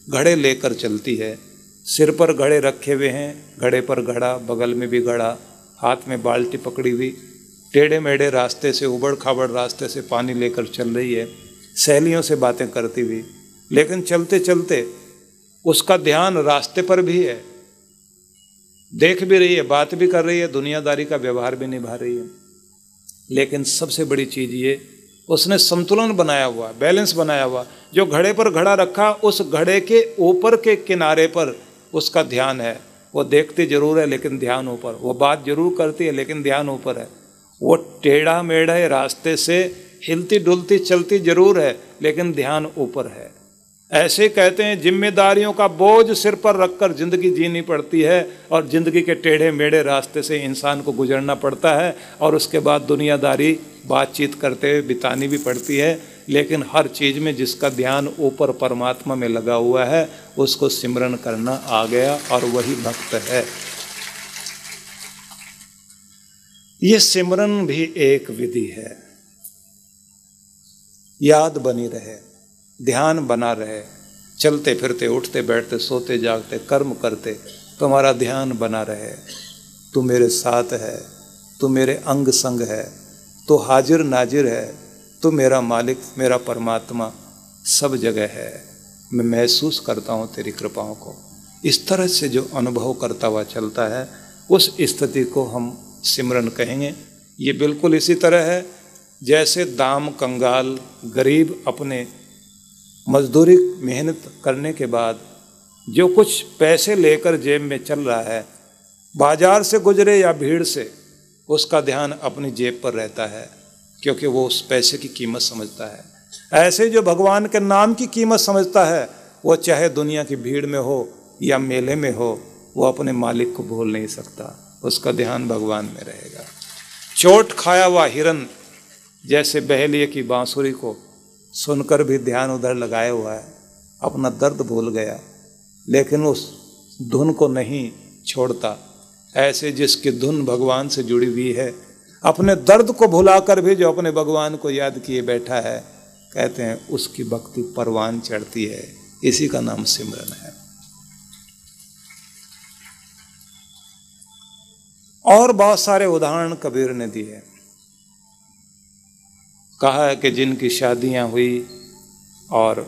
घड़े लेकर चलती है, सिर पर घड़े रखे हुए हैं, घड़े पर घड़ा, बगल में भी घड़ा, हाथ में बाल्टी पकड़ी हुई, टेढ़े मेढ़े रास्ते से, उबड़ खाबड़ रास्ते से पानी लेकर चल रही है, सहेलियों से बातें करती हुई, लेकिन चलते चलते उसका ध्यान रास्ते पर भी है, देख भी रही है, बात भी कर रही है, दुनियादारी का व्यवहार भी निभा रही है। लेकिन सबसे बड़ी चीज़ ये, उसने संतुलन बनाया हुआ, बैलेंस बनाया हुआ। जो घड़े पर घड़ा रखा, उस घड़े के ऊपर के किनारे पर उसका ध्यान है। वो देखती जरूर है लेकिन ध्यान ऊपर, वो बात जरूर करती है लेकिन ध्यान ऊपर है। वो टेढ़ा मेढ़े रास्ते से हिलती डुलती चलती जरूर है लेकिन ध्यान ऊपर है। ऐसे कहते हैं जिम्मेदारियों का बोझ सिर पर रखकर जिंदगी जीनी पड़ती है, और जिंदगी के टेढ़े मेढ़े रास्ते से इंसान को गुजरना पड़ता है, और उसके बाद दुनियादारी बातचीत करते हुए बितानी भी पड़ती है। लेकिन हर चीज़ में जिसका ध्यान ऊपर परमात्मा में लगा हुआ है, उसको सिमरन करना आ गया, और वही भक्त है। ये सिमरन भी एक विधि है। याद बनी रहे, ध्यान बना रहे, चलते फिरते उठते बैठते सोते जागते कर्म करते तुम्हारा ध्यान बना रहे। तू मेरे साथ है, तू मेरे अंग संग है, तू हाजिर नाजिर है, तू मेरा मालिक, मेरा परमात्मा सब जगह है। मैं महसूस करता हूँ तेरी कृपाओं को। इस तरह से जो अनुभव करता हुआ चलता है, उस स्थिति को हम सिमरन कहेंगे। ये बिल्कुल इसी तरह है जैसे दाम कंगाल गरीब अपने मजदूरी मेहनत करने के बाद जो कुछ पैसे लेकर जेब में चल रहा है, बाजार से गुजरे या भीड़ से, उसका ध्यान अपनी जेब पर रहता है, क्योंकि वो उस पैसे की कीमत समझता है। ऐसे जो भगवान के नाम की कीमत समझता है, वो चाहे दुनिया की भीड़ में हो या मेले में हो, वो अपने मालिक को भूल नहीं सकता, उसका ध्यान भगवान में रहेगा। चोट खाया हुआ हिरन जैसे बहेलिए की बांसुरी को सुनकर भी ध्यान उधर लगाए हुआ है, अपना दर्द भूल गया लेकिन उस धुन को नहीं छोड़ता। ऐसे जिसकी धुन भगवान से जुड़ी हुई है, अपने दर्द को भुलाकर भी जो अपने भगवान को याद किए बैठा है, कहते हैं उसकी भक्ति परवान चढ़ती है। इसी का नाम सिमरन है। और बहुत सारे उदाहरण कबीर ने दिए। कहा है कि जिनकी शादियां हुई और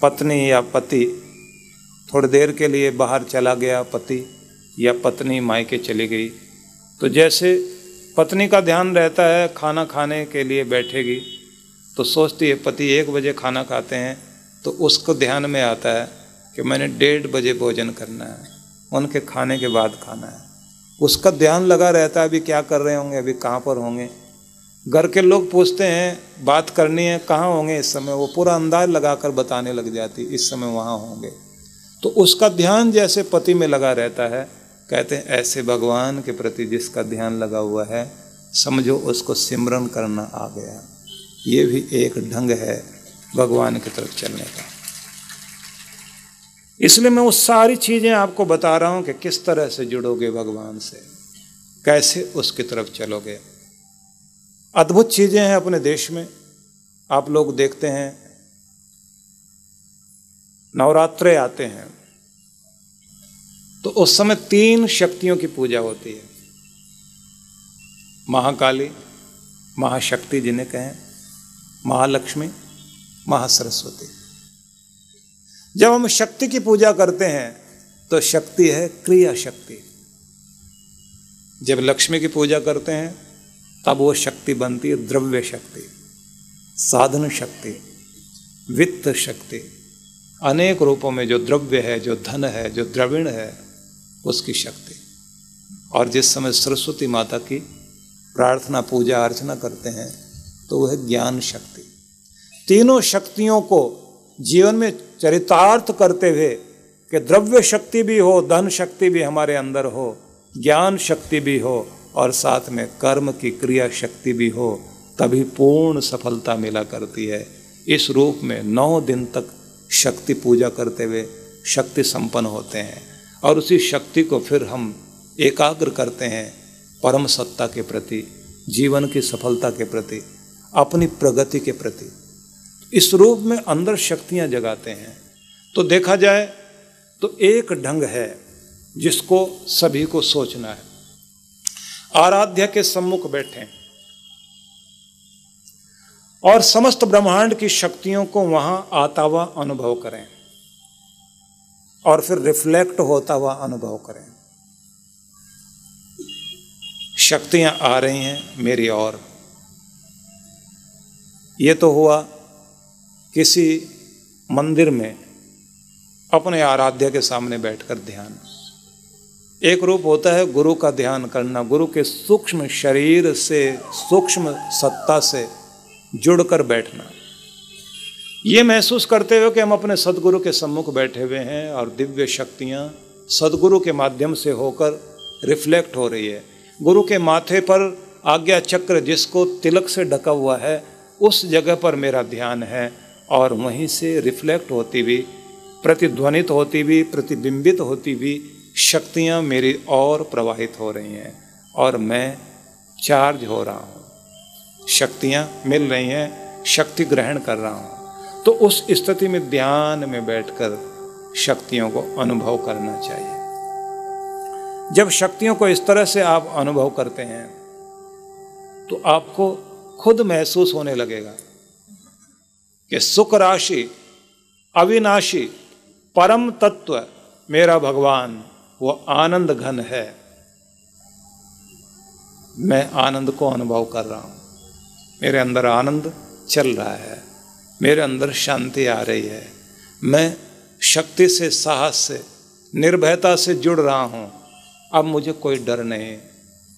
पत्नी या पति थोड़ी देर के लिए बाहर चला गया, पति या पत्नी मायके चली गई, तो जैसे पत्नी का ध्यान रहता है खाना खाने के लिए बैठेगी तो सोचती है पति 1 बजे खाना खाते हैं, तो उसको ध्यान में आता है कि मैंने 1:30 बजे भोजन करना है, उनके खाने के बाद खाना है। उसका ध्यान लगा रहता है अभी क्या कर रहे होंगे, अभी कहाँ पर होंगे। घर के लोग पूछते हैं बात करनी है, कहाँ होंगे इस समय, वो पूरा अंदाज लगाकर बताने लग जाती इस समय वहाँ होंगे। तो उसका ध्यान जैसे पति में लगा रहता है, कहते हैं ऐसे भगवान के प्रति जिसका ध्यान लगा हुआ है, समझो उसको सिमरन करना आ गया। ये भी एक ढंग है भगवान की तरफ चलने का। इसलिए मैं वो सारी चीजें आपको बता रहा हूं कि किस तरह से जुड़ोगे भगवान से, कैसे उसकी तरफ चलोगे। अद्भुत चीजें हैं अपने देश में। आप लोग देखते हैं नवरात्रे आते हैं तो उस समय 3 शक्तियों की पूजा होती है। महाकाली, महाशक्ति जिन्हें कहें, महालक्ष्मी, महासरस्वती। जब हम शक्ति की पूजा करते हैं तो शक्ति है क्रिया शक्ति। जब लक्ष्मी की पूजा करते हैं तब वो शक्ति बनती है द्रव्य शक्ति, साधन शक्ति, वित्त शक्ति। अनेक रूपों में जो द्रव्य है, जो धन है, जो द्रविण है, उसकी शक्ति। और जिस समय सरस्वती माता की प्रार्थना पूजा अर्चना करते हैं तो वह ज्ञान शक्ति। तीनों शक्तियों को जीवन में चरितार्थ करते हुए कि द्रव्य शक्ति भी हो, धन शक्ति भी हमारे अंदर हो, ज्ञान शक्ति भी हो और साथ में कर्म की क्रिया शक्ति भी हो, तभी पूर्ण सफलता मिला करती है। इस रूप में 9 दिन तक शक्ति पूजा करते हुए शक्ति संपन्न होते हैं और उसी शक्ति को फिर हम एकाग्र करते हैं परम सत्ता के प्रति, जीवन की सफलता के प्रति, अपनी प्रगति के प्रति। इस रूप में अंदर शक्तियां जगाते हैं। तो देखा जाए तो एक ढंग है जिसको सभी को सोचना है। आराध्य के सम्मुख बैठें और समस्त ब्रह्मांड की शक्तियों को वहां आता हुआ अनुभव करें और फिर रिफ्लेक्ट होता हुआ अनुभव करें। शक्तियां आ रही हैं मेरी ओर। ये तो हुआ किसी मंदिर में अपने आराध्य के सामने बैठकर ध्यान। एक रूप होता है गुरु का ध्यान करना, गुरु के सूक्ष्म शरीर से, सूक्ष्म सत्ता से जुड़कर बैठना। ये महसूस करते हुए कि हम अपने सदगुरु के सम्मुख बैठे हुए हैं और दिव्य शक्तियाँ सदगुरु के माध्यम से होकर रिफ्लेक्ट हो रही है। गुरु के माथे पर आज्ञा चक्र जिसको तिलक से ढका हुआ है, उस जगह पर मेरा ध्यान है और वहीं से रिफ्लेक्ट होती हुई, प्रतिध्वनित होती हुई, प्रतिबिंबित होती हुई शक्तियाँ मेरी ओर प्रवाहित हो रही हैं और मैं चार्ज हो रहा हूँ। शक्तियाँ मिल रही हैं, शक्ति ग्रहण कर रहा हूँ। तो उस स्थिति में ध्यान में बैठकर शक्तियों को अनुभव करना चाहिए। जब शक्तियों को इस तरह से आप अनुभव करते हैं तो आपको खुद महसूस होने लगेगा कि सुख राशि, अविनाशी, परम तत्व मेरा भगवान वो आनंद घन है। मैं आनंद को अनुभव कर रहा हूँ, मेरे अंदर आनंद चल रहा है, मेरे अंदर शांति आ रही है। मैं शक्ति से, साहस से, निर्भयता से जुड़ रहा हूँ। अब मुझे कोई डर नहीं,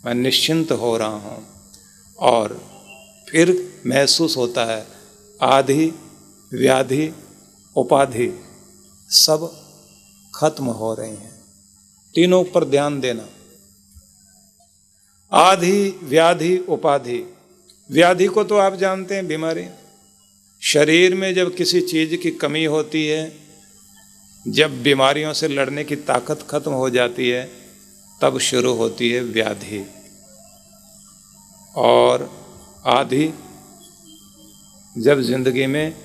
मैं निश्चिंत हो रहा हूँ। और फिर महसूस होता है आधि व्याधि उपाधि सब खत्म हो रही हैं। तीनों पर ध्यान देना। आधि व्याधि उपाधि। व्याधि को तो आप जानते हैं, बीमारी। शरीर में जब किसी चीज़ की कमी होती है, जब बीमारियों से लड़ने की ताकत खत्म हो जाती है, तब शुरू होती है व्याधि। और आधि, जब जिंदगी में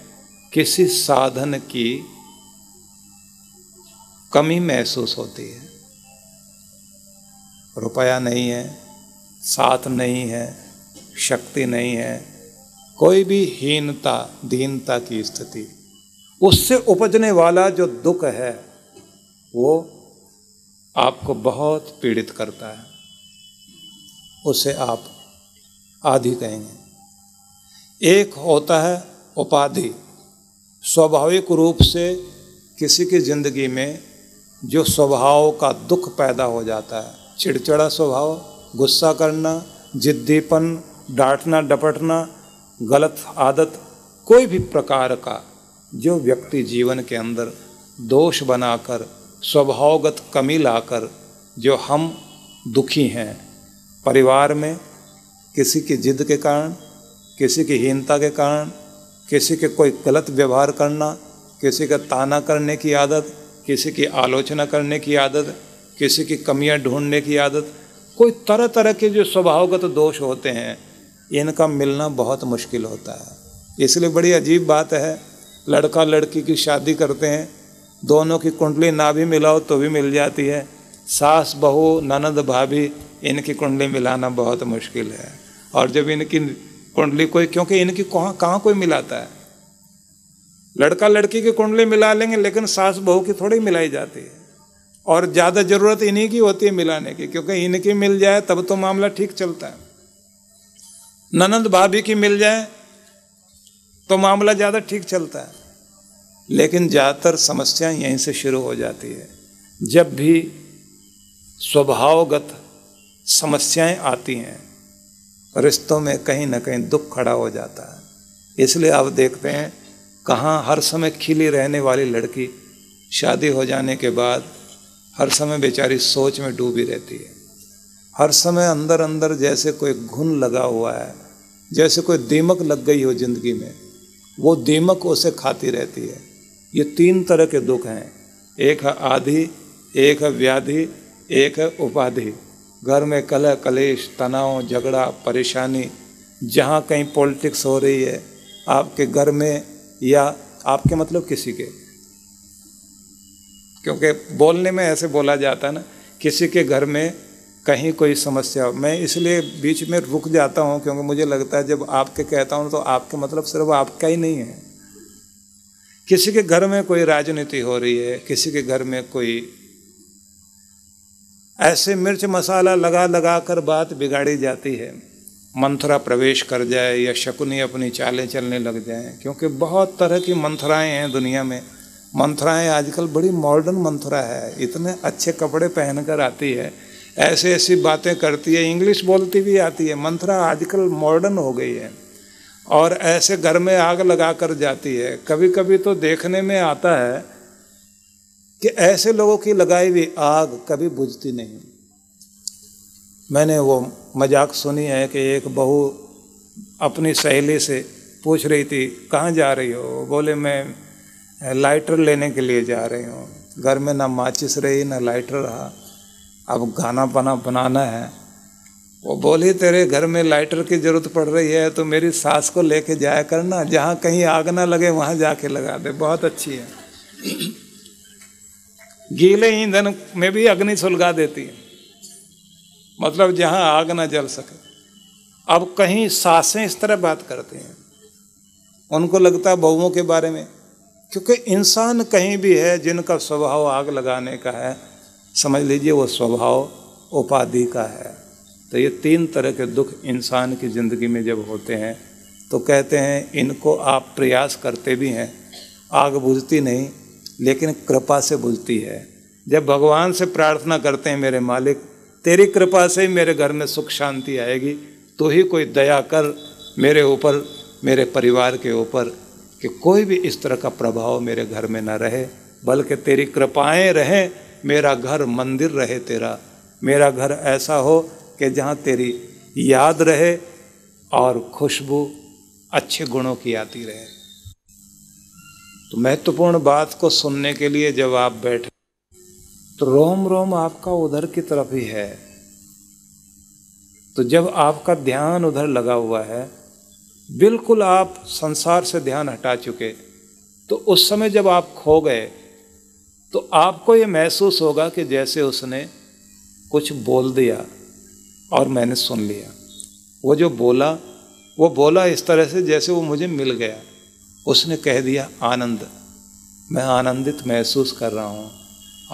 किसी साधन की कमी महसूस होती है, रुपया नहीं है, साथ नहीं है, शक्ति नहीं है, कोई भी हीनता दीनता की स्थिति, उससे उपजने वाला जो दुख है वो आपको बहुत पीड़ित करता है। उसे आप आधि कहेंगे। एक होता है उपाधि। स्वाभाविक रूप से किसी की जिंदगी में जो स्वभाव का दुख पैदा हो जाता है, चिड़चिड़ा स्वभाव, गुस्सा करना, जिद्दीपन, डांटना डपटना, गलत आदत, कोई भी प्रकार का जो व्यक्ति जीवन के अंदर दोष बनाकर, स्वभावगत कमी लाकर जो हम दुखी हैं, परिवार में किसी की जिद के कारण, किसी की हीनता के कारण, किसी के कोई गलत व्यवहार करना, किसी का ताना करने की आदत, किसी की आलोचना करने की आदत, किसी की कमियां ढूंढने की आदत, कोई तरह तरह के जो स्वभावगत दोष होते हैं, इनका मिलना बहुत मुश्किल होता है। इसलिए बड़ी अजीब बात है, लड़का लड़की की शादी करते हैं, दोनों की कुंडली ना भी मिलाओ तो भी मिल जाती है। सास बहू ननद भाभी, इनकी कुंडली मिलाना बहुत मुश्किल है। और जब इनकी कुंडली कोई, क्योंकि इनकी कहाँ कोई मिलाता है। लड़का लड़की की कुंडली मिला लेंगे, लेकिन सास बहू की थोड़ी मिलाई जाती है। और ज़्यादा ज़रूरत इन्हीं की होती है मिलाने की, क्योंकि इनकी मिल जाए तब तो मामला ठीक चलता है। ननद भाभी की मिल जाए तो मामला ज़्यादा ठीक चलता है। लेकिन ज़्यादातर समस्याएं यहीं से शुरू हो जाती है। जब भी स्वभावगत समस्याएं आती हैं, रिश्तों में कहीं ना कहीं दुख खड़ा हो जाता है। इसलिए आप देखते हैं कहाँ हर समय खिली रहने वाली लड़की शादी हो जाने के बाद हर समय बेचारी सोच में डूबी रहती है। हर समय अंदर अंदर जैसे कोई घुन लगा हुआ है, जैसे कोई दीमक लग गई हो जिंदगी में, वो दीमक उसे खाती रहती है। ये तीन तरह के दुख हैं, एक है आधि, एक है व्याधि, एक है उपाधि। घर में कलह कलेश, तनाव, झगड़ा, परेशानी, जहाँ कहीं पॉलिटिक्स हो रही है आपके घर में, या आपके मतलब किसी के, क्योंकि बोलने में ऐसे बोला जाता है ना, किसी के घर में कहीं कोई समस्या हो। मैं इसलिए बीच में रुक जाता हूँ, क्योंकि मुझे लगता है जब आपके कहता हूँ तो आपके मतलब सिर्फ आपका ही नहीं है। किसी के घर में कोई राजनीति हो रही है, किसी के घर में कोई ऐसे मिर्च मसाला लगा लगा कर बात बिगाड़ी जाती है, मंथरा प्रवेश कर जाए या शकुनी अपनी चालें चलने लग जाएं, क्योंकि बहुत तरह की मंथराएं हैं दुनिया में। मंथराएं आजकल बड़ी मॉडर्न मंथरा है, इतने अच्छे कपड़े पहनकर आती है, ऐसे ऐसी बातें करती है, इंग्लिश बोलती भी आती है। मंथरा आजकल मॉडर्न हो गई है और ऐसे घर में आग लगा कर जाती है। कभी कभी तो देखने में आता है कि ऐसे लोगों की लगाई हुई आग कभी बुझती नहीं। मैंने वो मजाक सुनी है कि एक बहू अपनी सहेली से पूछ रही थी, कहाँ जा रही हो? बोले मैं लाइटर लेने के लिए जा रही हूँ। घर में ना माचिस रही ना लाइटर रहा, अब खाना बनाना है। वो बोली, तेरे घर में लाइटर की ज़रूरत पड़ रही है तो मेरी सास को लेके जाया करना, जहाँ कहीं आग ना लगे वहाँ जाके लगा दे, बहुत अच्छी है। गीले ईंधन में भी अग्नि सुलगा देती है, मतलब जहाँ आग ना जल सके। अब कहीं सासें इस तरह बात करती हैं, उनको लगता है बहुओं के बारे में, क्योंकि इंसान कहीं भी है जिनका स्वभाव आग लगाने का है, समझ लीजिए वो स्वभाव उपाधि का है। तो ये तीन तरह के दुख इंसान की ज़िंदगी में जब होते हैं तो कहते हैं इनको आप प्रयास करते भी हैं, आग बुझती नहीं, लेकिन कृपा से बुझती है। जब भगवान से प्रार्थना करते हैं, मेरे मालिक तेरी कृपा से ही मेरे घर में सुख शांति आएगी। तो ही कोई दया कर मेरे ऊपर, मेरे परिवार के ऊपर, कि कोई भी इस तरह का प्रभाव मेरे घर में न रहे, बल्कि तेरी कृपाएं रहें, मेरा घर मंदिर रहे तेरा, मेरा घर ऐसा हो कि जहाँ तेरी याद रहे और खुशबू अच्छे गुणों की आती रहे। तो महत्वपूर्ण बात को सुनने के लिए जब आप बैठे तो रोम रोम आपका उधर की तरफ ही है। तो जब आपका ध्यान उधर लगा हुआ है, बिल्कुल आप संसार से ध्यान हटा चुके, तो उस समय जब आप खो गए तो आपको ये महसूस होगा कि जैसे उसने कुछ बोल दिया और मैंने सुन लिया। वो जो बोला, वो बोला इस तरह से जैसे वो मुझे मिल गया। उसने कह दिया आनंद, मैं आनंदित महसूस कर रहा हूँ,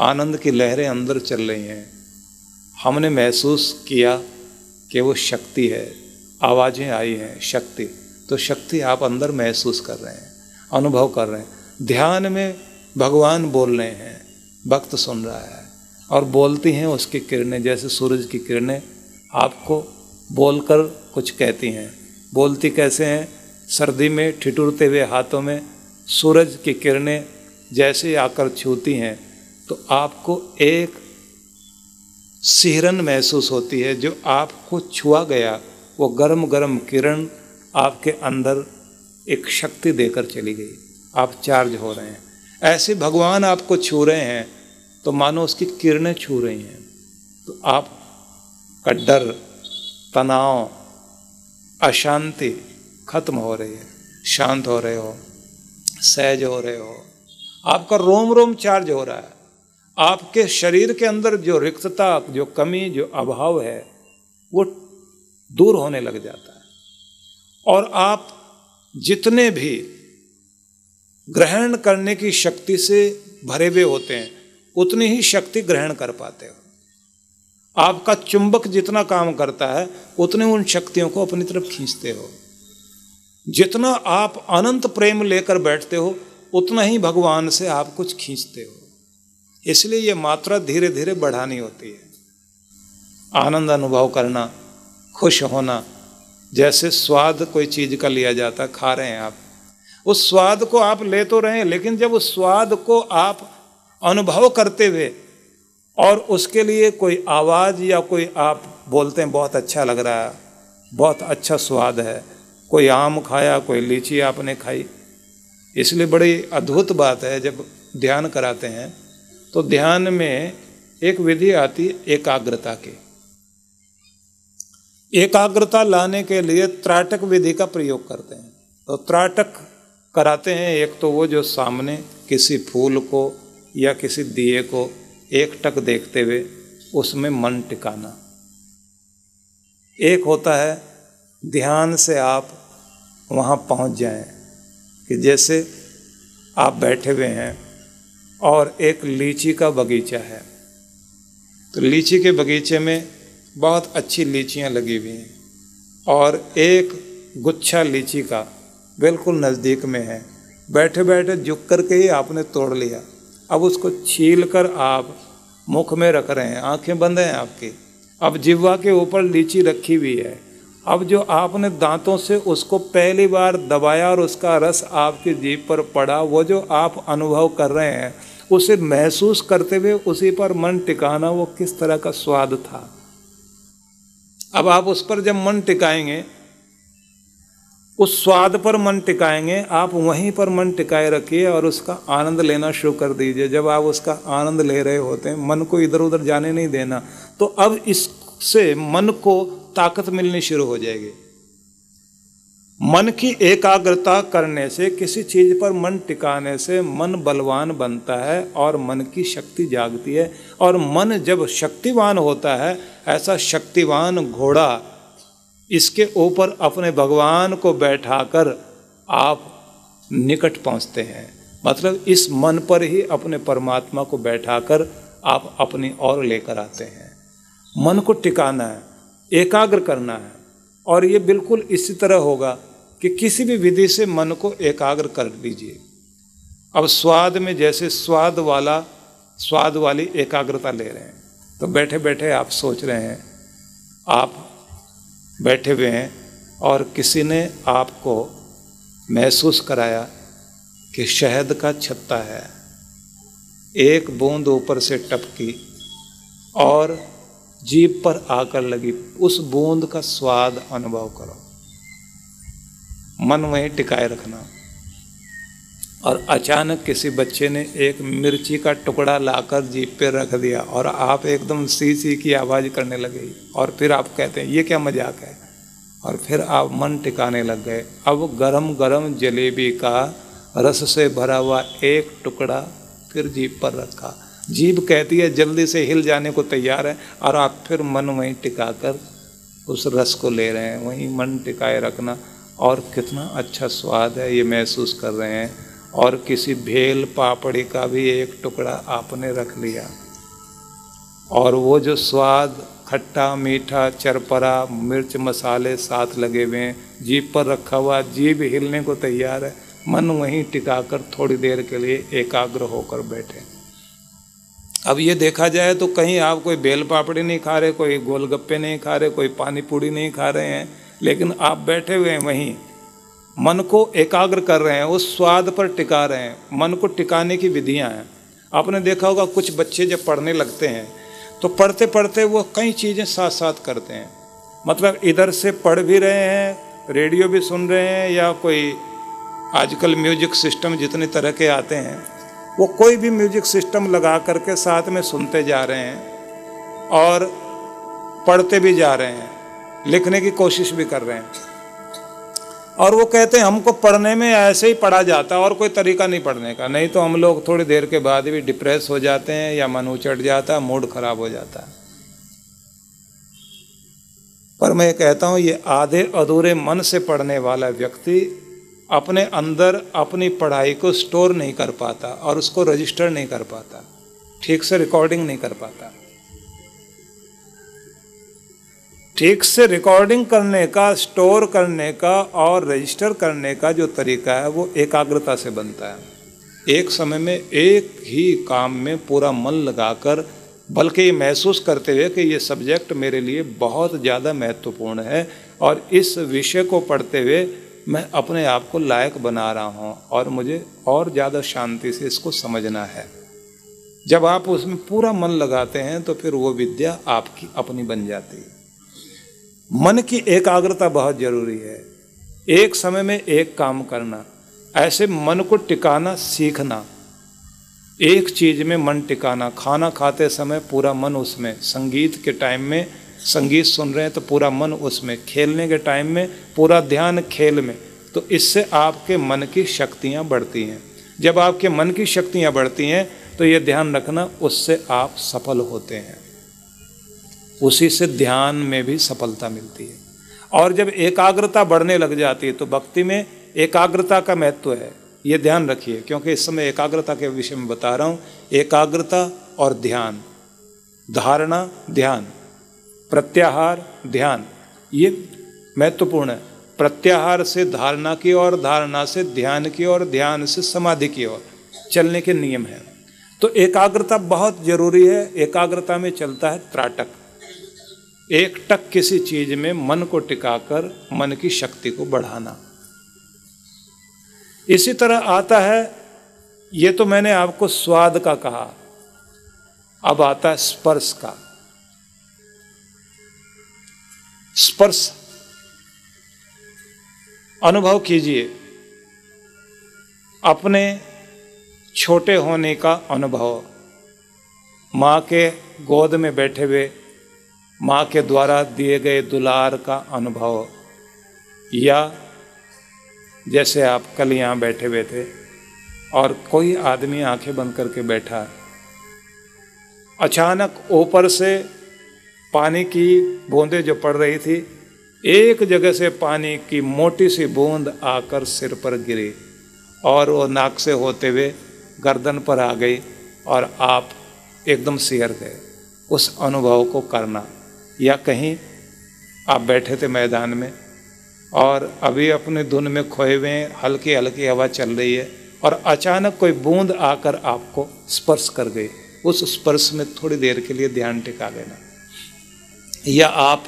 आनंद की लहरें अंदर चल रही हैं। हमने महसूस किया कि वो शक्ति है, आवाज़ें आई हैं शक्ति, तो शक्ति आप अंदर महसूस कर रहे हैं, अनुभव कर रहे हैं। ध्यान में भगवान बोल रहे हैं, भक्त सुन रहा है, और बोलती हैं उसकी किरणें, जैसे सूरज की किरणें आपको बोलकर कुछ कहती हैं। बोलती कैसे हैं? सर्दी में ठिठुरते हुए हाथों में सूरज की किरणें जैसे आकर छूती हैं तो आपको एक सिहरन महसूस होती है, जो आपको छुआ गया वो गरम गरम किरण आपके अंदर एक शक्ति देकर चली गई, आप चार्ज हो रहे हैं। ऐसे भगवान आपको छू रहे हैं तो मानो उसकी किरणें छू रही हैं, तो आपका डर, तनाव, अशांति खत्म हो रही है, शांत हो रहे हो, सहज हो रहे हो, आपका रोम रोम चार्ज हो रहा है। आपके शरीर के अंदर जो रिक्तता, जो कमी, जो अभाव है वो दूर होने लग जाता है, और आप जितने भी ग्रहण करने की शक्ति से भरे हुए होते हैं उतनी ही शक्ति ग्रहण कर पाते हो। आपका चुंबक जितना काम करता है उतने उन शक्तियों को अपनी तरफ खींचते हो। जितना आप अनंत प्रेम लेकर बैठते हो उतना ही भगवान से आप कुछ खींचते हो। इसलिए ये मात्रा धीरे धीरे बढ़ानी होती है। आनंद अनुभव करना, खुश होना, जैसे स्वाद कोई चीज़ का लिया जाता, खा रहे हैं आप, उस स्वाद को आप ले तो रहे हैं, लेकिन जब उस स्वाद को आप अनुभव करते हुए और उसके लिए कोई आवाज़ या कोई आप बोलते हैं बहुत अच्छा लग रहा है, बहुत अच्छा स्वाद है, कोई आम खाया, कोई लीची आपने खाई। इसलिए बड़ी अद्भुत बात है, जब ध्यान कराते हैं तो ध्यान में एक विधि आती है एकाग्रता की। एकाग्रता लाने के लिए त्राटक विधि का प्रयोग करते हैं। तो त्राटक कराते हैं, एक तो वो जो सामने किसी फूल को या किसी दिए को एक टक देखते हुए उसमें मन टिकाना। एक होता है ध्यान से आप वहाँ पहुँच जाएं, कि जैसे आप बैठे हुए हैं और एक लीची का बगीचा है, तो लीची के बगीचे में बहुत अच्छी लीचियाँ लगी हुई हैं और एक गुच्छा लीची का बिल्कुल नज़दीक में है। बैठे बैठे झुक करके ही आपने तोड़ लिया, अब उसको छील कर आप मुख में रख रहे हैं, आंखें बंद हैं आपकी, अब जिह्वा के ऊपर लीची रखी हुई है। अब जो आपने दांतों से उसको पहली बार दबाया और उसका रस आपकी जीभ पर पड़ा, वो जो आप अनुभव कर रहे हैं उसे महसूस करते हुए उसी पर मन टिकाना, वो किस तरह का स्वाद था। अब आप उस पर जब मन टिकाएंगे, उस स्वाद पर मन टिकाएंगे, आप वहीं पर मन टिकाए रखिए और उसका आनंद लेना शुरू कर दीजिए। जब आप उसका आनंद ले रहे होते हैं, मन को इधर उधर जाने नहीं देना, तो अब इससे मन को ताकत मिलनी शुरू हो जाएगी। मन की एकाग्रता करने से, किसी चीज़ पर मन टिकाने से मन बलवान बनता है और मन की शक्ति जागती है। और मन जब शक्तिवान होता है, ऐसा शक्तिवान घोड़ा, इसके ऊपर अपने भगवान को बैठाकर आप निकट पहुंचते हैं। मतलब इस मन पर ही अपने परमात्मा को बैठाकर आप अपनी ओर लेकर आते हैं। मन को टिकाना है, एकाग्र करना है, और ये बिल्कुल इसी तरह होगा कि किसी भी विधि से मन को एकाग्र कर लीजिए। अब स्वाद में जैसे स्वाद वाली एकाग्रता ले रहे हैं, तो बैठे बैठे आप सोच रहे हैं, आप बैठे हुए हैं और किसी ने आपको महसूस कराया कि शहद का छत्ता है, एक बूंद ऊपर से टपकी और जीभ पर आकर लगी, उस बूंद का स्वाद अनुभव करो, मन वहीं टिकाए रखना। और अचानक किसी बच्चे ने एक मिर्ची का टुकड़ा लाकर जीभ पे रख दिया और आप एकदम सी सी की आवाज़ करने लगे और फिर आप कहते हैं ये क्या मजाक है, और फिर आप मन टिकाने लग गए। अब गरम गरम जलेबी का रस से भरा हुआ एक टुकड़ा फिर जीभ पर रखा, जीभ कहती है जल्दी से हिल जाने को तैयार है, और आप फिर मन वहीं टिकाकर उस रस को ले रहे हैं, वहीं मन टिकाए रखना। और कितना अच्छा स्वाद है ये महसूस कर रहे हैं। और किसी भेल पापड़ी का भी एक टुकड़ा आपने रख लिया और वो जो स्वाद, खट्टा मीठा चरपरा मिर्च मसाले साथ लगे हुए हैं, जीभ पर रखा हुआ, जीभ हिलने को तैयार है, मन वहीं टिकाकर थोड़ी देर के लिए एकाग्र होकर बैठे। अब ये देखा जाए तो कहीं आप कोई बेल पापड़ी नहीं खा रहे, कोई गोलगप्पे नहीं खा रहे, कोई पानी पूड़ी नहीं खा रहे हैं, लेकिन आप बैठे हुए हैं वहीं, मन को एकाग्र कर रहे हैं, उस स्वाद पर टिका रहे हैं। मन को टिकाने की विधियां हैं। आपने देखा होगा कुछ बच्चे जब पढ़ने लगते हैं तो पढ़ते पढ़ते वो कई चीज़ें साथ साथ करते हैं, मतलब इधर से पढ़ भी रहे हैं, रेडियो भी सुन रहे हैं, या कोई आजकल म्यूजिक सिस्टम जितने तरह के आते हैं, वो कोई भी म्यूजिक सिस्टम लगा करके साथ में सुनते जा रहे हैं और पढ़ते भी जा रहे हैं, लिखने की कोशिश भी कर रहे हैं। और वो कहते हैं हमको पढ़ने में ऐसे ही पढ़ा जाता है और कोई तरीका नहीं पढ़ने का, नहीं तो हम लोग थोड़ी देर के बाद भी डिप्रेस हो जाते हैं या मन उचट जाता है, मूड खराब हो जाता है। पर मैं कहता हूँ ये आधे अधूरे मन से पढ़ने वाला व्यक्ति अपने अंदर अपनी पढ़ाई को स्टोर नहीं कर पाता और उसको रजिस्टर नहीं कर पाता, ठीक से रिकॉर्डिंग नहीं कर पाता। ठीक से रिकॉर्डिंग करने का, स्टोर करने का और रजिस्टर करने का जो तरीका है वो एकाग्रता से बनता है। एक समय में एक ही काम में पूरा मन लगाकर, बल्कि ये महसूस करते हुए कि ये सब्जेक्ट मेरे लिए बहुत ज़्यादा महत्वपूर्ण है और इस विषय को पढ़ते हुए मैं अपने आप को लायक बना रहा हूँ और मुझे और ज़्यादा शांति से इसको समझना है। जब आप उसमें पूरा मन लगाते हैं तो फिर वो विद्या आपकी अपनी बन जाती है। मन की एकाग्रता बहुत जरूरी है। एक समय में एक काम करना, ऐसे मन को टिकाना सीखना, एक चीज में मन टिकाना, खाना खाते समय पूरा मन उसमें, संगीत के टाइम में संगीत सुन रहे हैं तो पूरा मन उसमें, खेलने के टाइम में पूरा ध्यान खेल में, तो इससे आपके मन की शक्तियाँ बढ़ती हैं। जब आपके मन की शक्तियाँ बढ़ती हैं तो ये ध्यान रखना, उससे आप सफल होते हैं, उसी से ध्यान में भी सफलता मिलती है। और जब एकाग्रता बढ़ने लग जाती है तो भक्ति में एकाग्रता का महत्व है, ये ध्यान रखिए, क्योंकि इस समय एकाग्रता के विषय में बता रहा हूँ। एकाग्रता और ध्यान, धारणा ध्यान, प्रत्याहार ध्यान, ये महत्वपूर्ण है। प्रत्याहार से धारणा की ओर, धारणा से ध्यान की ओर, ध्यान से समाधि की ओर चलने के नियम हैं। तो एकाग्रता बहुत जरूरी है। एकाग्रता में चलता है त्राटक, एक टक किसी चीज में मन को टिकाकर मन की शक्ति को बढ़ाना। इसी तरह आता है, ये तो मैंने आपको स्वाद का कहा, अब आता है स्पर्श का। स्पर्श अनुभव कीजिए, अपने छोटे होने का अनुभव, माँ के गोद में बैठे हुए माँ के द्वारा दिए गए दुलार का अनुभव, या जैसे आप कल यहाँ बैठे हुए थे और कोई आदमी आंखें बंद करके बैठा, अचानक ऊपर से पानी की बूंदें जो पड़ रही थी, एक जगह से पानी की मोटी सी बूंद आकर सिर पर गिरी और वो नाक से होते हुए गर्दन पर आ गई और आप एकदम सिहर गए। उस अनुभव को करना। या कहीं आप बैठे थे मैदान में और अभी अपने धुन में खोए हुए हैं, हल्की हल्की हवा चल रही है और अचानक कोई बूंद आकर आपको स्पर्श कर गई, उस स्पर्श में थोड़ी देर के लिए ध्यान टिका लेना। या आप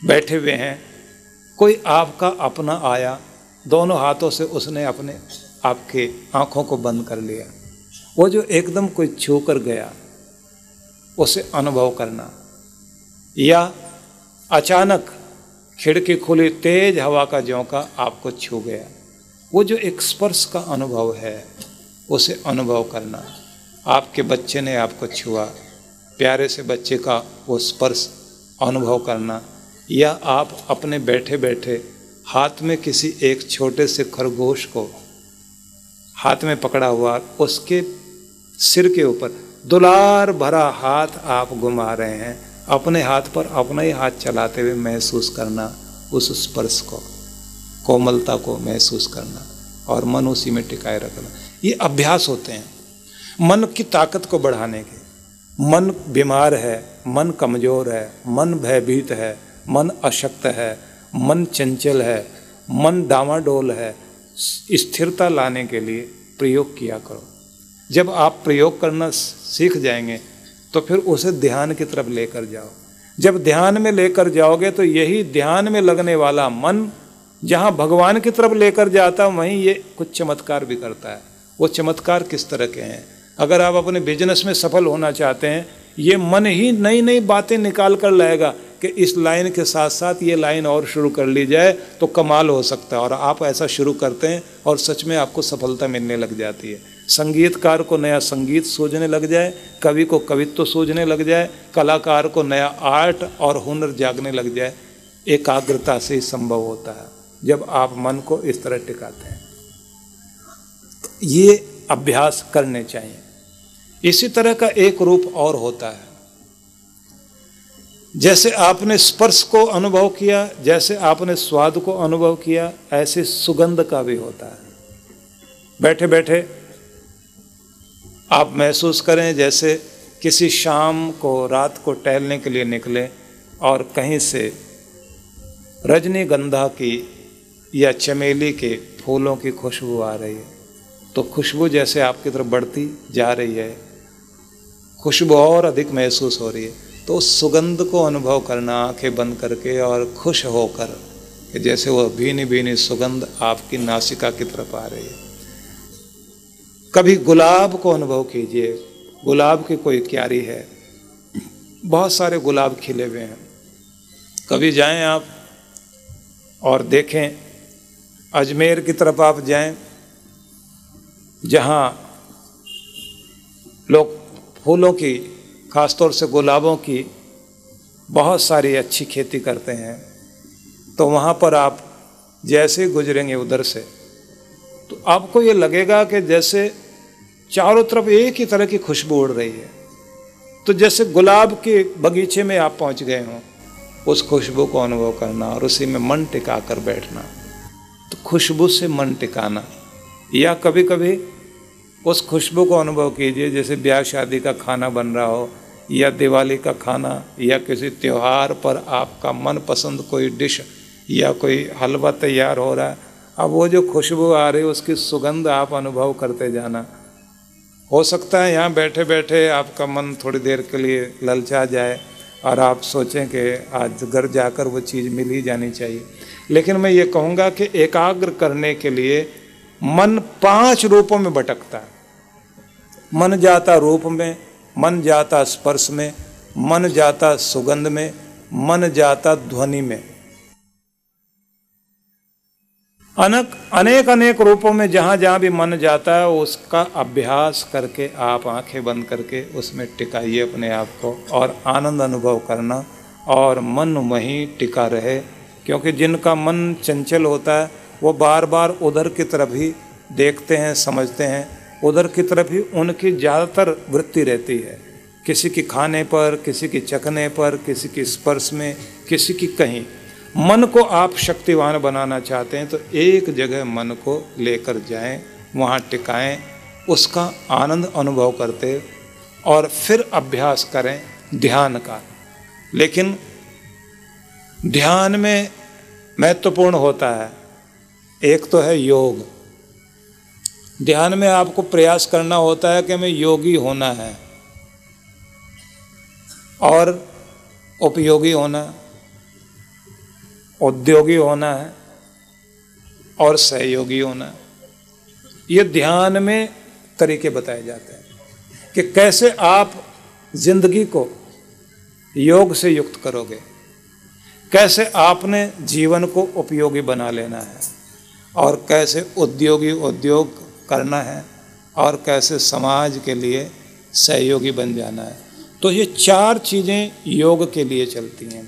बैठे हुए हैं, कोई आपका अपना आया, दोनों हाथों से उसने अपने आपके आंखों को बंद कर लिया, वो जो एकदम कोई छू कर गया उसे अनुभव करना। या अचानक खिड़की खुली, तेज हवा का झोंका आपको छू गया, वो जो एक स्पर्श का अनुभव है उसे अनुभव करना। आपके बच्चे ने आपको छुआ, प्यारे से बच्चे का वो स्पर्श अनुभव करना। या आप अपने बैठे बैठे हाथ में किसी एक छोटे से खरगोश को हाथ में पकड़ा हुआ, उसके सिर के ऊपर दुलार भरा हाथ आप घुमा रहे हैं, अपने हाथ पर अपना ही हाथ चलाते हुए महसूस करना उस स्पर्श को, कोमलता को महसूस करना और मन उसी में टिकाए रखना। ये अभ्यास होते हैं मन की ताकत को बढ़ाने के। मन बीमार है, मन कमज़ोर है, मन भयभीत है, मन अशक्त है, मन चंचल है, मन डामाडोल है, स्थिरता लाने के लिए प्रयोग किया करो। जब आप प्रयोग करना सीख जाएंगे तो फिर उसे ध्यान की तरफ लेकर जाओ। जब ध्यान में लेकर जाओगे तो यही ध्यान में लगने वाला मन जहाँ भगवान की तरफ लेकर जाता वहीं ये कुछ चमत्कार भी करता है। वो चमत्कार किस तरह के हैं? अगर आप अपने बिजनेस में सफल होना चाहते हैं, ये मन ही नई नई बातें निकाल कर लाएगा कि इस लाइन के साथ साथ ये लाइन और शुरू कर ली जाए तो कमाल हो सकता है। और आप ऐसा शुरू करते हैं और सच में आपको सफलता मिलने लग जाती है। संगीतकार को नया संगीत सूझने लग जाए, कवि को कवित्व सूझने लग जाए, कलाकार को नया आर्ट और हुनर जागने लग जाए। एकाग्रता से ही संभव होता है जब आप मन को इस तरह टिकाते हैं। ये अभ्यास करने चाहिए। इसी तरह का एक रूप और होता है, जैसे आपने स्पर्श को अनुभव किया, जैसे आपने स्वाद को अनुभव किया, ऐसे सुगंध का भी होता है। बैठे बैठे आप महसूस करें जैसे किसी शाम को रात को टहलने के लिए निकले और कहीं से रजनीगंधा की या चमेली के फूलों की खुशबू आ रही है, तो खुशबू जैसे आपकी तरफ बढ़ती जा रही है, खुशबू और अधिक महसूस हो रही है, तो उस सुगंध को अनुभव करना आंखें बंद करके और खुश होकर कि जैसे वह भीनी भीनी सुगंध आपकी नासिका की तरफ आ रही है। कभी गुलाब को अनुभव कीजिए। गुलाब की कोई क्यारी है, बहुत सारे गुलाब खिले हुए हैं। कभी जाएं आप और देखें, अजमेर की तरफ आप जाएं जहाँ लोग फूलों की, खासतौर से गुलाबों की बहुत सारी अच्छी खेती करते हैं, तो वहाँ पर आप जैसे गुजरेंगे उधर से तो आपको ये लगेगा कि जैसे चारों तरफ एक ही तरह की खुशबू उड़ रही है। तो जैसे गुलाब के बगीचे में आप पहुँच गए हों, उस खुशबू को अनुभव करना और उसी में मन टिका कर बैठना। तो खुशबू से मन टिकाना। या कभी कभी उस खुशबू को अनुभव कीजिए जैसे ब्याह शादी का खाना बन रहा हो या दिवाली का खाना या किसी त्यौहार पर आपका मनपसंद कोई डिश या कोई हलवा तैयार हो रहा है। अब वो जो खुशबू आ रही है उसकी सुगंध आप अनुभव करते जाना। हो सकता है यहाँ बैठे बैठे आपका मन थोड़ी देर के लिए ललचा जाए और आप सोचें कि आज घर जाकर वो चीज़ मिल ही जानी चाहिए, लेकिन मैं ये कहूँगा कि एकाग्र करने के लिए मन 5 रूपों में भटकता है। मन जाता रूप में, मन जाता स्पर्श में, मन जाता सुगंध में, मन जाता ध्वनि में। अनेक रूपों में जहाँ जहाँ भी मन जाता है उसका अभ्यास करके आप आंखें बंद करके उसमें टिकाइए अपने आप को और आनंद अनुभव करना और मन वहीं टिका रहे। क्योंकि जिनका मन चंचल होता है वो बार बार उधर की तरफ ही देखते हैं, समझते हैं, उधर की तरफ ही उनकी ज़्यादातर वृत्ति रहती है। किसी की खाने पर, किसी की चखने पर, किसी की स्पर्श में, किसी की कहीं। मन को आप शक्तिवान बनाना चाहते हैं तो एक जगह मन को लेकर जाएं, वहाँ टिकाएं, उसका आनंद अनुभव करते और फिर अभ्यास करें ध्यान का। लेकिन ध्यान में महत्वपूर्ण होता है, एक तो है योग। ध्यान में आपको प्रयास करना होता है कि हमें योगी होना है और उपयोगी होना, उद्योगी होना है और सहयोगी होना है। ये ध्यान में तरीके बताए जाते हैं कि कैसे आप जिंदगी को योग से युक्त करोगे, कैसे आपने जीवन को उपयोगी बना लेना है और कैसे उद्योग करना है और कैसे समाज के लिए सहयोगी बन जाना है। तो ये 4 चीज़ें योग के लिए चलती हैं।